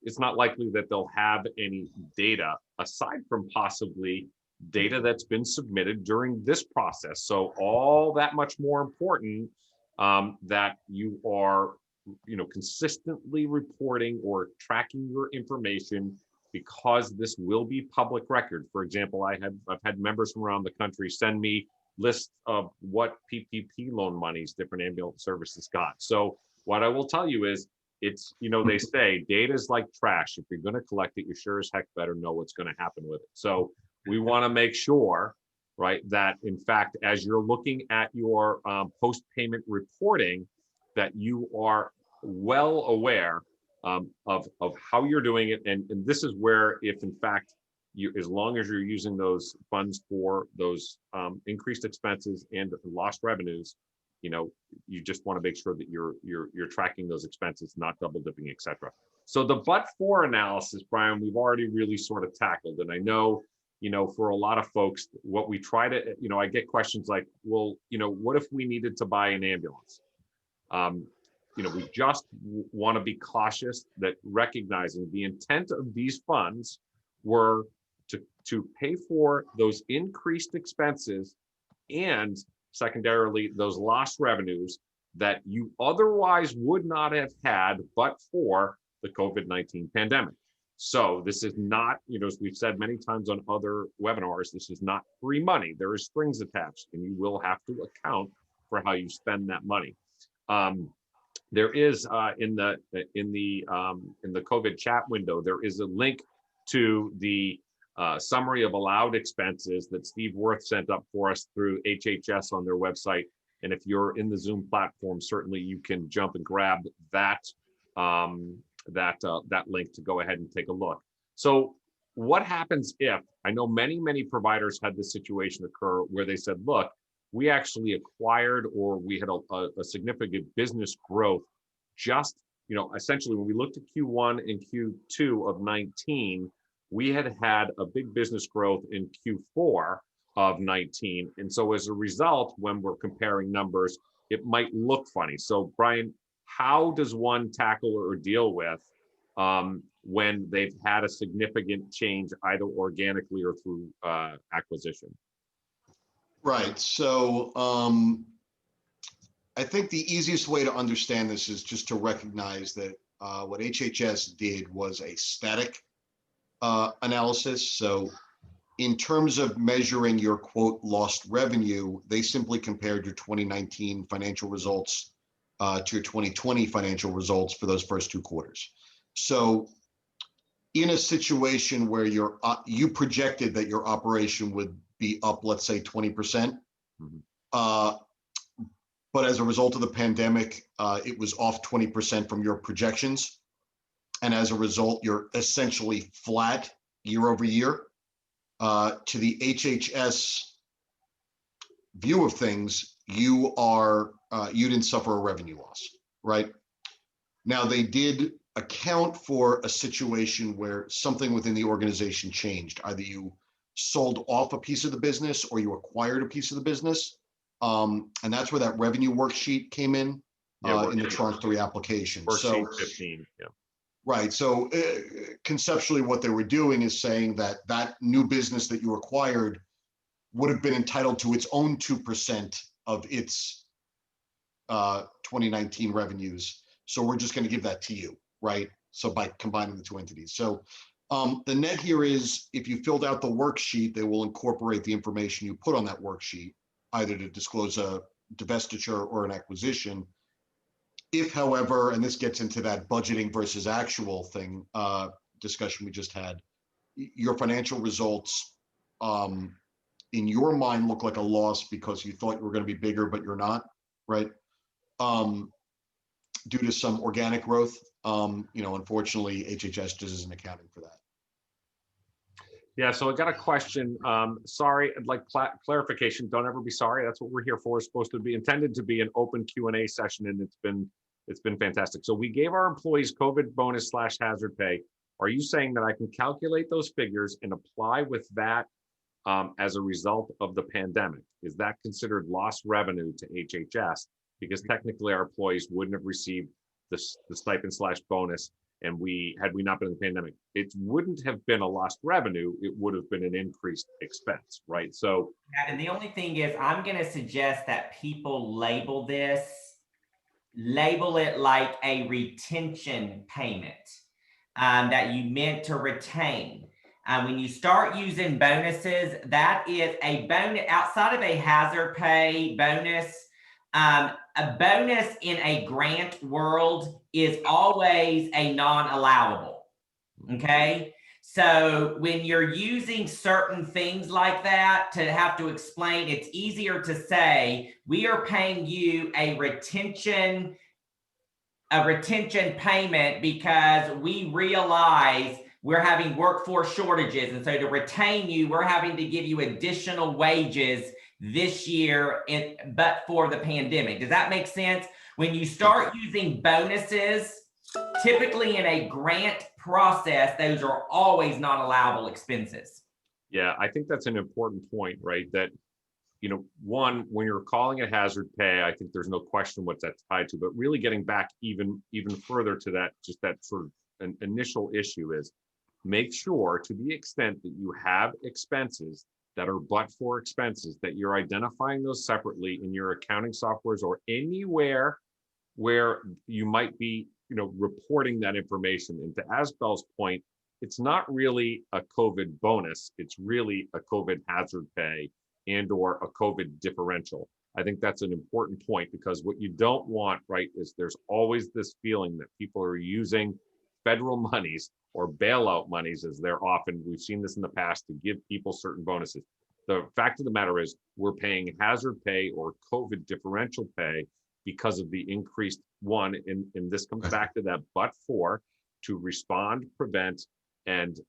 it's not likely that they'll have any data aside from possibly data that's been submitted during this process. So all that much more important that you are, consistently reporting or tracking your information, because this will be public record. For example, I've had members from around the country send me lists of what PPP loan monies different ambulance services got. So what I will tell you is, it's, they say data is like trash. If you're going to collect it, you sure as heck better know what's going to happen with it. So we want to make sure, right, that in fact, as you're looking at your post-payment reporting, that you are well aware of how you're doing it. And this is where, if in fact, as long as you're using those funds for those increased expenses and lost revenues, you just want to make sure that you're tracking those expenses, not double dipping, et cetera. So the but-for analysis, Brian, we've already really sort of tackled. And I know, for a lot of folks, what we try to, I get questions like, well, what if we needed to buy an ambulance? we just want to be cautious that recognizing the intent of these funds were to pay for those increased expenses and secondarily those lost revenues that you otherwise would not have had but for the COVID-19 pandemic. So this is not, as we've said many times on other webinars, this is not free money. There are strings attached, and you will have to account for how you spend that money. There is in the COVID chat window, there is a link to the summary of allowed expenses that Steve Worth sent up for us through HHS on their website. And if you're in the Zoom platform, certainly you can jump and grab that that link to go ahead and take a look. So what happens if, I know many providers had this situation occur where they said, look, we actually acquired or we had a significant business growth just, essentially when we looked at Q1 and Q2 of 19, we had a big business growth in Q4 of 19. And so as a result, when we're comparing numbers, it might look funny. So Brian, how does one tackle or deal with when they've had a significant change either organically or through acquisition? Right. So I think the easiest way to understand this is just to recognize that what HHS did was a static analysis. So in terms of measuring your quote lost revenue, they simply compared your 2019 financial results to your 2020 financial results for those first 2 quarters. So in a situation where you projected that your operation would be up, let's say 20%, but as a result of the pandemic, it was off 20% from your projections. And as a result, you're essentially flat year over year. To the HHS view of things, you didn't suffer a revenue loss, right? Now, they did account for a situation where something within the organization changed. Either you sold off a piece of the business or you acquired a piece of the business. And that's where that revenue worksheet came in the Tranche 3 application. Worksheet 15, yeah. Right. So conceptually, what they were doing is saying that that new business that you acquired would have been entitled to its own 2% of its 2019 revenues. So we're just going to give that to you, right? So by combining the 2 entities. So the net here is if you filled out the worksheet, they will incorporate the information you put on that worksheet, either to disclose a divestiture or an acquisition. If, however, and this gets into that budgeting versus actual thing discussion we just had, your financial results in your mind look like a loss because you thought you were going to be bigger, but you're not, right? Due to some organic growth, unfortunately, HHS just isn't accounting for that. Yeah, so I got a question. Sorry, I'd like clarification. Don't ever be sorry. That's what we're here for. It's supposed to be intended to be an open Q&A session, and it's been fantastic. So we gave our employees COVID bonus / hazard pay. Are you saying that I can calculate those figures and apply with that as a result of the pandemic? Is that considered lost revenue to HHS? Because technically our employees wouldn't have received the stipend / bonus, and had we not been in the pandemic, it wouldn't have been a lost revenue. It would have been an increased expense, right? So, and the only thing is, I'm going to suggest that people label it like a retention payment that you meant to retain. When you start using bonuses, that is a bonus outside of a hazard pay bonus. A bonus in a grant world is always a non-allowable, okay? So when you're using certain things like that to have to explain, it's easier to say, we are paying you a retention payment because we realize we're having workforce shortages. And so to retain you, we're having to give you additional wages this year, but for the pandemic. Does that make sense? When you start using bonuses, typically in a grant process, those are always non-allowable expenses. Yeah, I think that's an important point, right? That, one, when you're calling it hazard pay, I think there's no question what that's tied to, but really getting back even further to that, just that sort of an initial issue is make sure, to the extent that you have expenses that are but-for expenses, that you're identifying those separately in your accounting softwares or anywhere where you might be, reporting that information. And to Asbel's point, it's not really a COVID bonus, it's really a COVID hazard pay and or a COVID differential. I think that's an important point, because what you don't want, right, is there's always this feeling that people are using federal monies or bailout monies, as we've seen this in the past, to give people certain bonuses. The fact of the matter is we're paying hazard pay or COVID differential pay because of the increased one, and this comes back to that but-for, to respond, prevent, and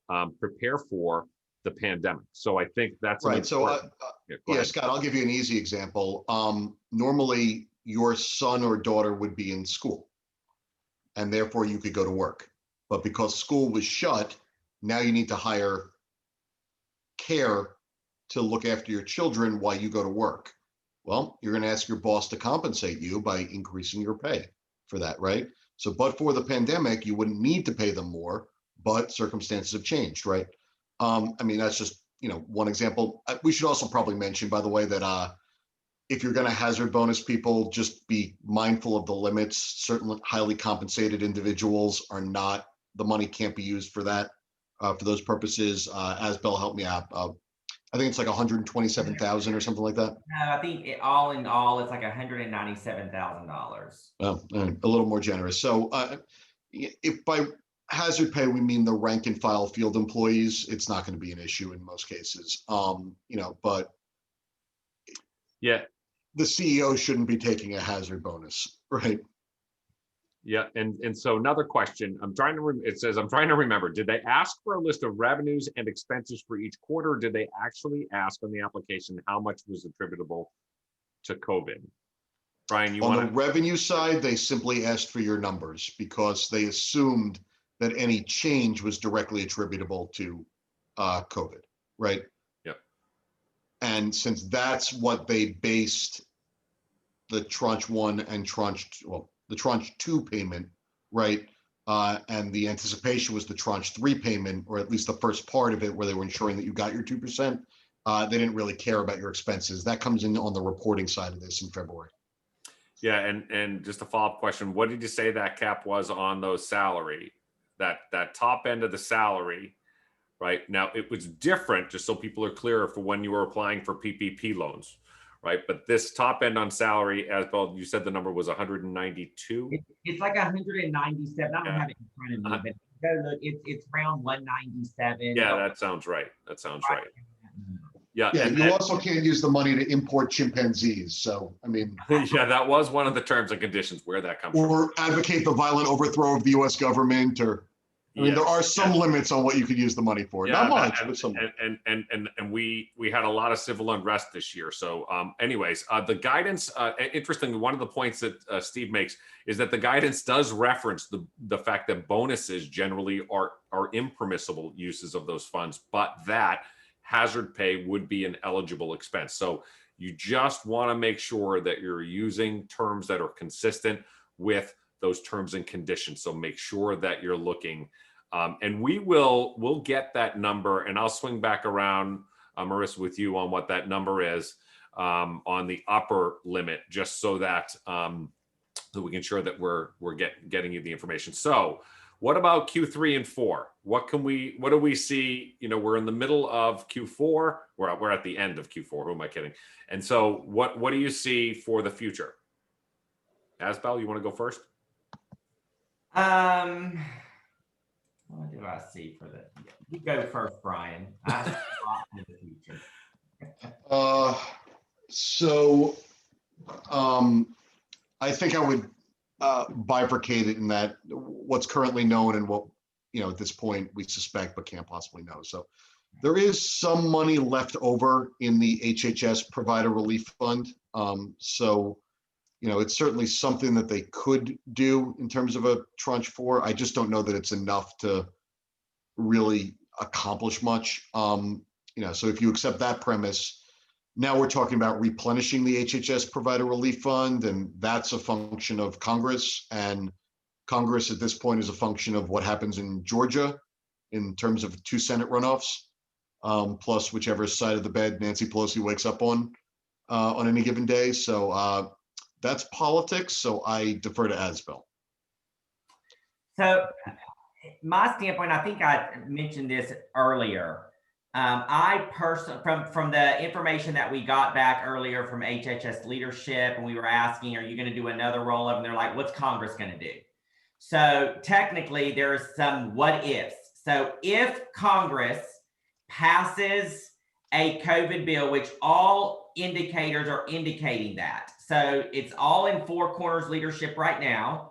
prepare for the pandemic. So I think that's right. So yeah, Scott, I'll give you an easy example. Normally your son or daughter would be in school and therefore you could go to work. But because school was shut, now you need to hire care to look after your children while you go to work. Well, you're going to ask your boss to compensate you by increasing your pay for that, right? So, but for the pandemic, you wouldn't need to pay them more, but circumstances have changed, right? That's just, one example. We should also probably mention, by the way, that if you're going to hazard bonus people, just be mindful of the limits. Certain highly compensated individuals are not, the money can't be used for that, for those purposes. Asbel, help me out. I think it's like 127,000 or something like that. No, I think all in all, it's like $197,000. Well, a little more generous. So if by hazard pay, we mean the rank and file field employees, it's not going to be an issue in most cases. But yeah, the CEO shouldn't be taking a hazard bonus, right? Yeah, and so another question, I'm trying to remember, did they ask for a list of revenues and expenses for each quarter, or did they actually ask on the application how much was attributable to COVID? Brian, on the revenue side, they simply asked for your numbers because they assumed that any change was directly attributable to COVID, right? Yep. And since that's what they based the tranche 1 and the tranche 2 payment, right? And the anticipation was the tranche 3 payment, or at least the first part of it, where they were ensuring that you got your 2%. They didn't really care about your expenses. That comes in on the reporting side of this in February. Yeah, and just a follow-up question, what did you say that cap was on those salary? That top end of the salary, right? Now, it was different, just so people are clear, for when you were applying for PPP loans, right? But this top end on salary, as well, you said the number was 192? It's like 197. I don't have it in front of me, but go look, it's around 197. Yeah, that sounds right. Right. Yeah. Yeah, you also can't use the money to import chimpanzees. So, yeah, that was one of the terms and conditions where that comes from. Or advocate the violent overthrow of the U.S. government, or there are some limits on what you could use the money for. Not much, but some. And we had a lot of civil unrest this year. So, anyways, the guidance. Interestingly, one of the points that Steve makes is that the guidance does reference the fact that bonuses generally are impermissible uses of those funds, but that hazard pay would be an eligible expense. So you just want to make sure that you're using terms that are consistent with those terms and conditions. So make sure that you're looking, and we'll get that number, and I'll swing back around, Marissa, with you on what that number is on the upper limit, just so that so we can ensure that we're getting you the information. So what about Q3 and 4? What do we see? We're in the middle of Q4. We're at the end of Q4. Who am I kidding? And so what do you see for the future? Asbel, you want to go first? What do I see for the? You go first, Brian. I see a lot for the future. I think I would bifurcate it in that what's currently known and what, at this point we suspect but can't possibly know. So there is some money left over in the HHS Provider Relief Fund. It's certainly something that they could do in terms of a tranche 4. I just don't know that it's enough to really accomplish much. So if you accept that premise, Now we're talking about replenishing the HHS Provider Relief Fund, and that's a function of Congress. And Congress at this point is a function of what happens in Georgia in terms of 2 Senate runoffs, plus whichever side of the bed Nancy Pelosi wakes up on any given day. So that's politics. So I defer to Asbel. So my standpoint, I think I mentioned this earlier. I personally, from the information that we got back earlier from HHS leadership, and we were asking, are you going to do another roll up? And they're like, what's Congress going to do? So technically there's some what ifs. So if Congress passes a COVID bill, which all indicators are indicating that. So it's all in Four Corners leadership right now.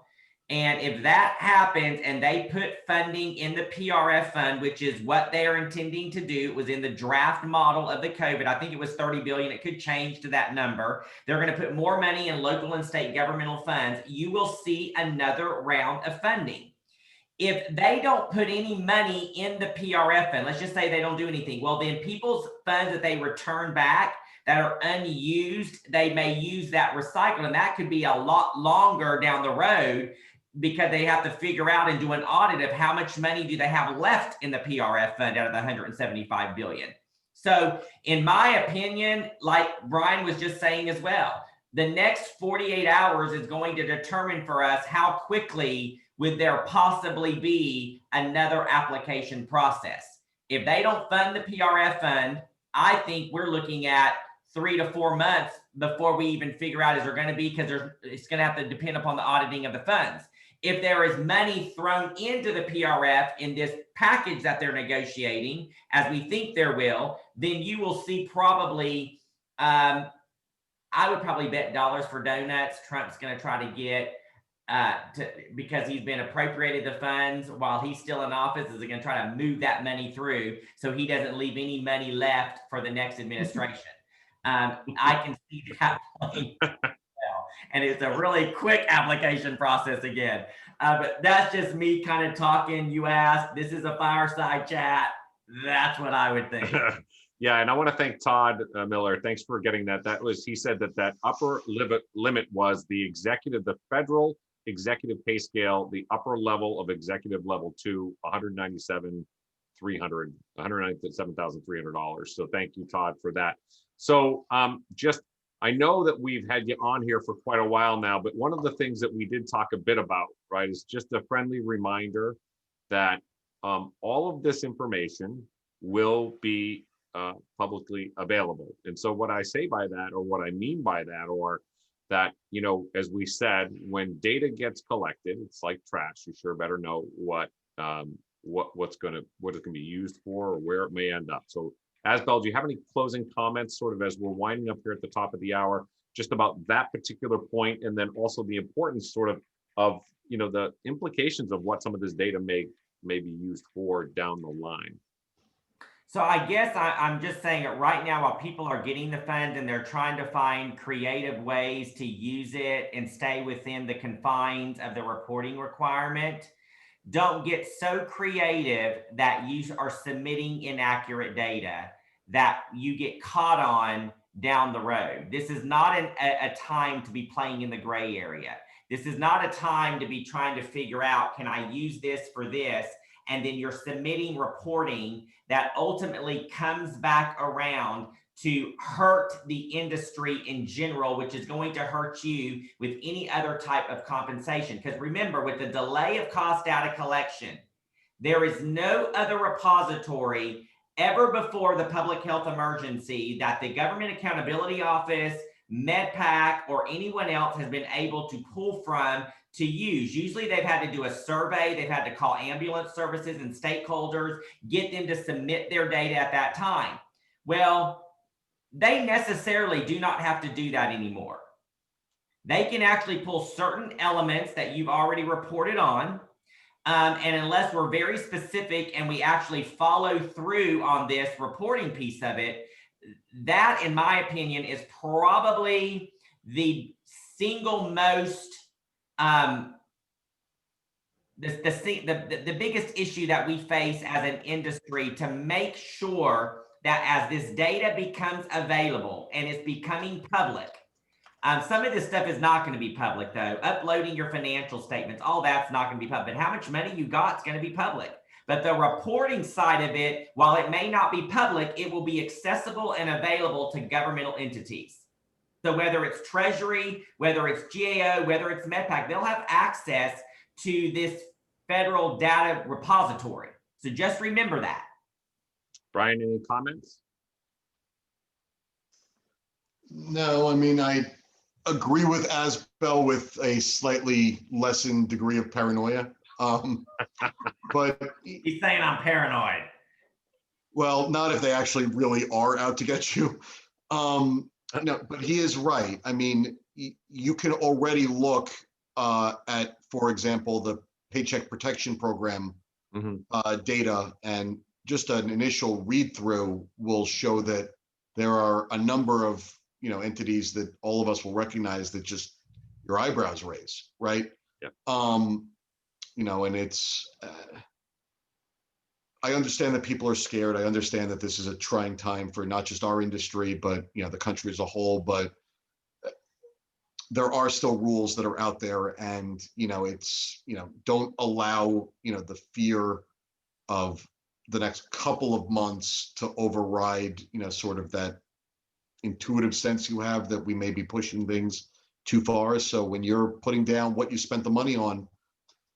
And if that happens and they put funding in the PRF fund, which is what they're intending to do, it was in the draft model of the COVID. I think it was 30 billion. It could change to that number. They're going to put more money in local and state governmental funds. You will see another round of funding. If they don't put any money in the PRF fund, let's just say they don't do anything. Well, then people's funds that they return back that are unused, they may use that recycle. And that could be a lot longer down the road, because they have to figure out and do an audit of how much money do they have left in the PRF fund out of the 175 billion. So in my opinion, like Brian was just saying as well, the next 48 hours is going to determine for us how quickly would there possibly be another application process. If they don't fund the PRF fund, I think we're looking at 3 to 4 months before we even figure out is there going to be, because it's going to have to depend upon the auditing of the funds. If there is money thrown into the PRF in this package that they're negotiating, as we think there will, then you will see probably, I would probably bet dollars for donuts, Trump's going to try to get, because he's been appropriated the funds while he's still in office, is going to try to move that money through so he doesn't leave any money left for the next administration. I can see that playing. And it's a really quick application process again. But that's just me kind of talking. You asked, this is a fireside chat. That's what I would think. Yeah, and I want to thank Todd Miller. Thanks for getting that. He said that upper limit was the federal executive pay scale, the upper level of executive level 2, $197,300. So thank you, Todd, for that. So I know that we've had you on here for quite a while now, but one of the things that we did talk a bit about, right, is just a friendly reminder that all of this information will be publicly available. And so what I say by that, or what I mean by that, or that, as we said, when data gets collected, it's like trash. You sure better know what it's going to be used for, or where it may end up. So Asbel, do you have any closing comments sort of as we're winding up here at the top of the hour, just about that particular point, and then also the importance sort of the implications of what some of this data may be used for down the line? So I guess I'm just saying it right now, while people are getting the funds and they're trying to find creative ways to use it and stay within the confines of the reporting requirement, don't get so creative that you are submitting inaccurate data that you get caught on down the road. This is not a time to be playing in the gray area. This is not a time to be trying to figure out, can I use this for this? And then you're submitting reporting that ultimately comes back around to hurt the industry in general, which is going to hurt you with any other type of compensation. Because remember, with the delay of cost data collection, there is no other repository ever before the public health emergency that the Government Accountability Office, MedPAC, or anyone else has been able to pull from to use. Usually they've had to do a survey, they've had to call ambulance services and stakeholders, get them to submit their data at that time. Well, they necessarily do not have to do that anymore. They can actually pull certain elements that you've already reported on. And unless we're very specific and we actually follow through on this reporting piece of it, that, in my opinion, is probably the single most, the biggest issue that we face as an industry, to make sure that as this data becomes available and it's becoming public, some of this stuff is not going to be public, though. Uploading your financial statements, all that's not going to be public. But how much money you got is going to be public. But the reporting side of it, while it may not be public, it will be accessible and available to governmental entities. So whether it's Treasury, whether it's GAO, whether it's MedPAC, they'll have access to this federal data repository. So just remember that. Brian, any comments? No, I mean, I agree with Asbel with a slightly lessened degree of paranoia. But He's saying I'm paranoid. well, not if they actually really are out to get you. No, but he is right. I mean, you can already look at, for example, the Paycheck Protection Program data, and just an initial read through will show that there are a number of entities that all of us will recognize that just your eyebrows raise, right? Yeah. And it's I understand that people are scared. I understand that this is a trying time for not just our industry, but the country as a whole. But there are still rules that are out there, and it's don't allow the fear of the next couple of months to override sort of that intuitive sense you have that we may be pushing things too far. So when you're putting down what you spent the money on,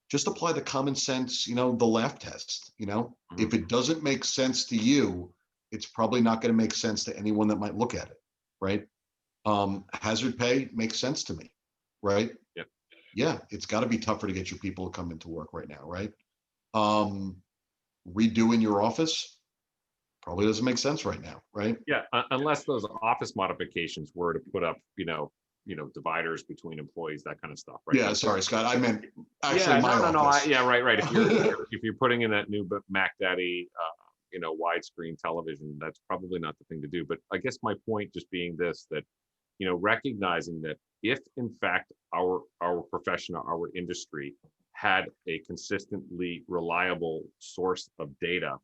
just apply the common sense, the laugh test. If it doesn't make sense to you, it's probably not going to make sense to anyone that might look at it, right? Hazard pay makes sense to me, right? Yep. Yeah, it's got to be tougher to get your people to come into work right now, right? Redoing your office probably doesn't make sense right now, right? Yeah, unless those office modifications were to put up, dividers between employees, that kind of stuff, right? Yeah, sorry, Scott. I meant actually my office. Right. If you're putting in that new Mac Daddy, widescreen television, that's probably not the thing to do. But I guess my point just being this, that recognizing that if in fact our profession, our industry had a consistently reliable source of data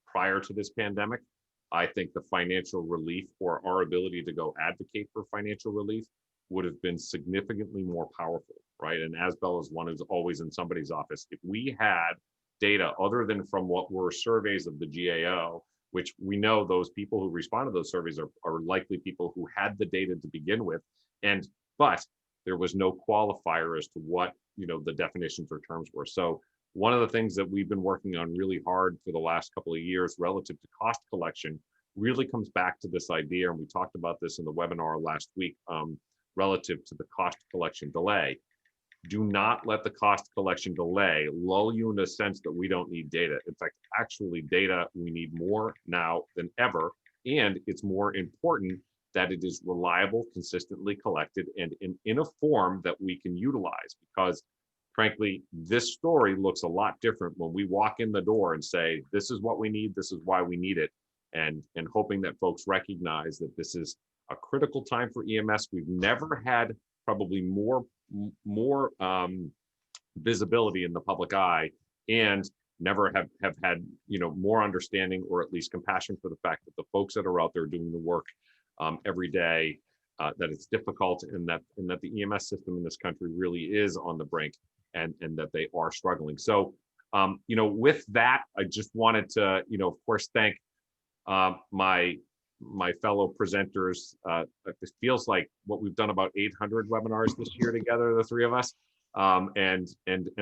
prior to this pandemic, I think the financial relief, or our ability to go advocate for financial relief, would have been significantly more powerful, right? And Asbel is one who's always in somebody's office. If we had data other than from what were surveys of the GAO, which we know those people who respond to those surveys are likely people who had the data to begin with, but there was no qualifier as to what the definitions or terms were. So one of the things that we've been working on really hard for the last couple of years relative to cost collection really comes back to this idea, and we talked about this in the webinar last week, relative to the cost collection delay. Do not let the cost collection delay lull you in the sense that we don't need data. In fact, actually data we need more now than ever, and it's more important that it is reliable, consistently collected, and in a form that we can utilize, because frankly, this story looks a lot different when we walk in the door and say, this is what we need, this is why we need it, and hoping that folks recognize that this is a critical time for EMS. We've never had probably more visibility in the public eye, and never have had more understanding, or at least compassion for the fact that the folks that are out there doing the work every day, that it's difficult, and that the EMS system in this country really is on the brink, and that they are struggling. So with that, I just wanted to of course thank my fellow presenters. It feels like what we've done about 800 webinars this year together, the three of us. And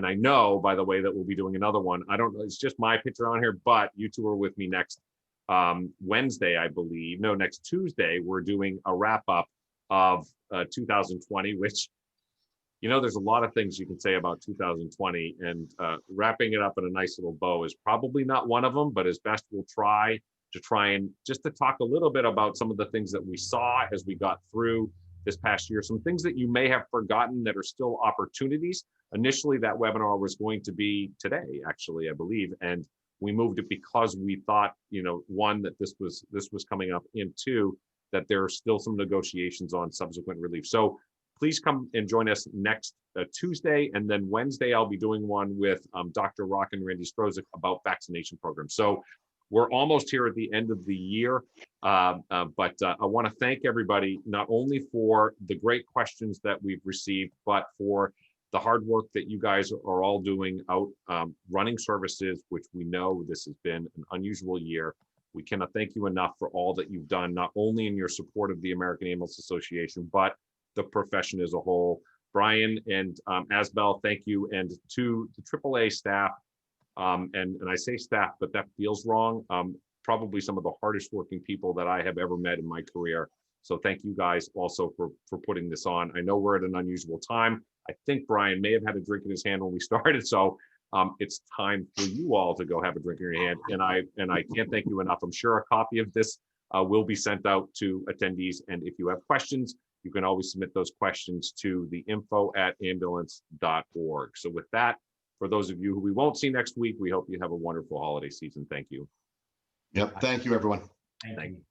I know, by the way, that we'll be doing another one. I don't know, it's just my picture on here, but you two are with me next Wednesday, I believe. No, next Tuesday, we're doing a wrap up of 2020, which, there's a lot of things you can say about 2020, and wrapping it up in a nice little bow is probably not one of them, but as best we'll try and just to talk a little bit about some of the things that we saw as we got through this past year, some things that you may have forgotten that are still opportunities. Initially, that webinar was going to be today, actually, I believe, and we moved it because we thought, one, that this was coming up, and two, that there are still some negotiations on subsequent relief. So please come and join us next Tuesday, and then Wednesday I'll be doing one with Dr. Rock and Randy Strozik about vaccination programs. So we're almost here at the end of the year, but I want to thank everybody not only for the great questions that we've received, but for the hard work that you guys are all doing out running services, which we know this has been an unusual year. We cannot thank you enough for all that you've done, not only in your support of the American Ambulance Association, but the profession as a whole. Brian and Asbel, thank you. And to the AAA staff, and I say staff, but that feels wrong. Probably some of the hardest working people that I have ever met in my career. So thank you guys also for putting this on. I know we're at an unusual time. I think Brian may have had a drink in his hand when we started. So it's time for you all to go have a drink in your hand. And I can't thank you enough. I'm sure a copy of this will be sent out to attendees. And if you have questions, you can always submit those questions to the info@ambulance.org. So with that, for those of you who we won't see next week, we hope you have a wonderful holiday season. Thank you. Yep. Thank you, everyone. Thank you.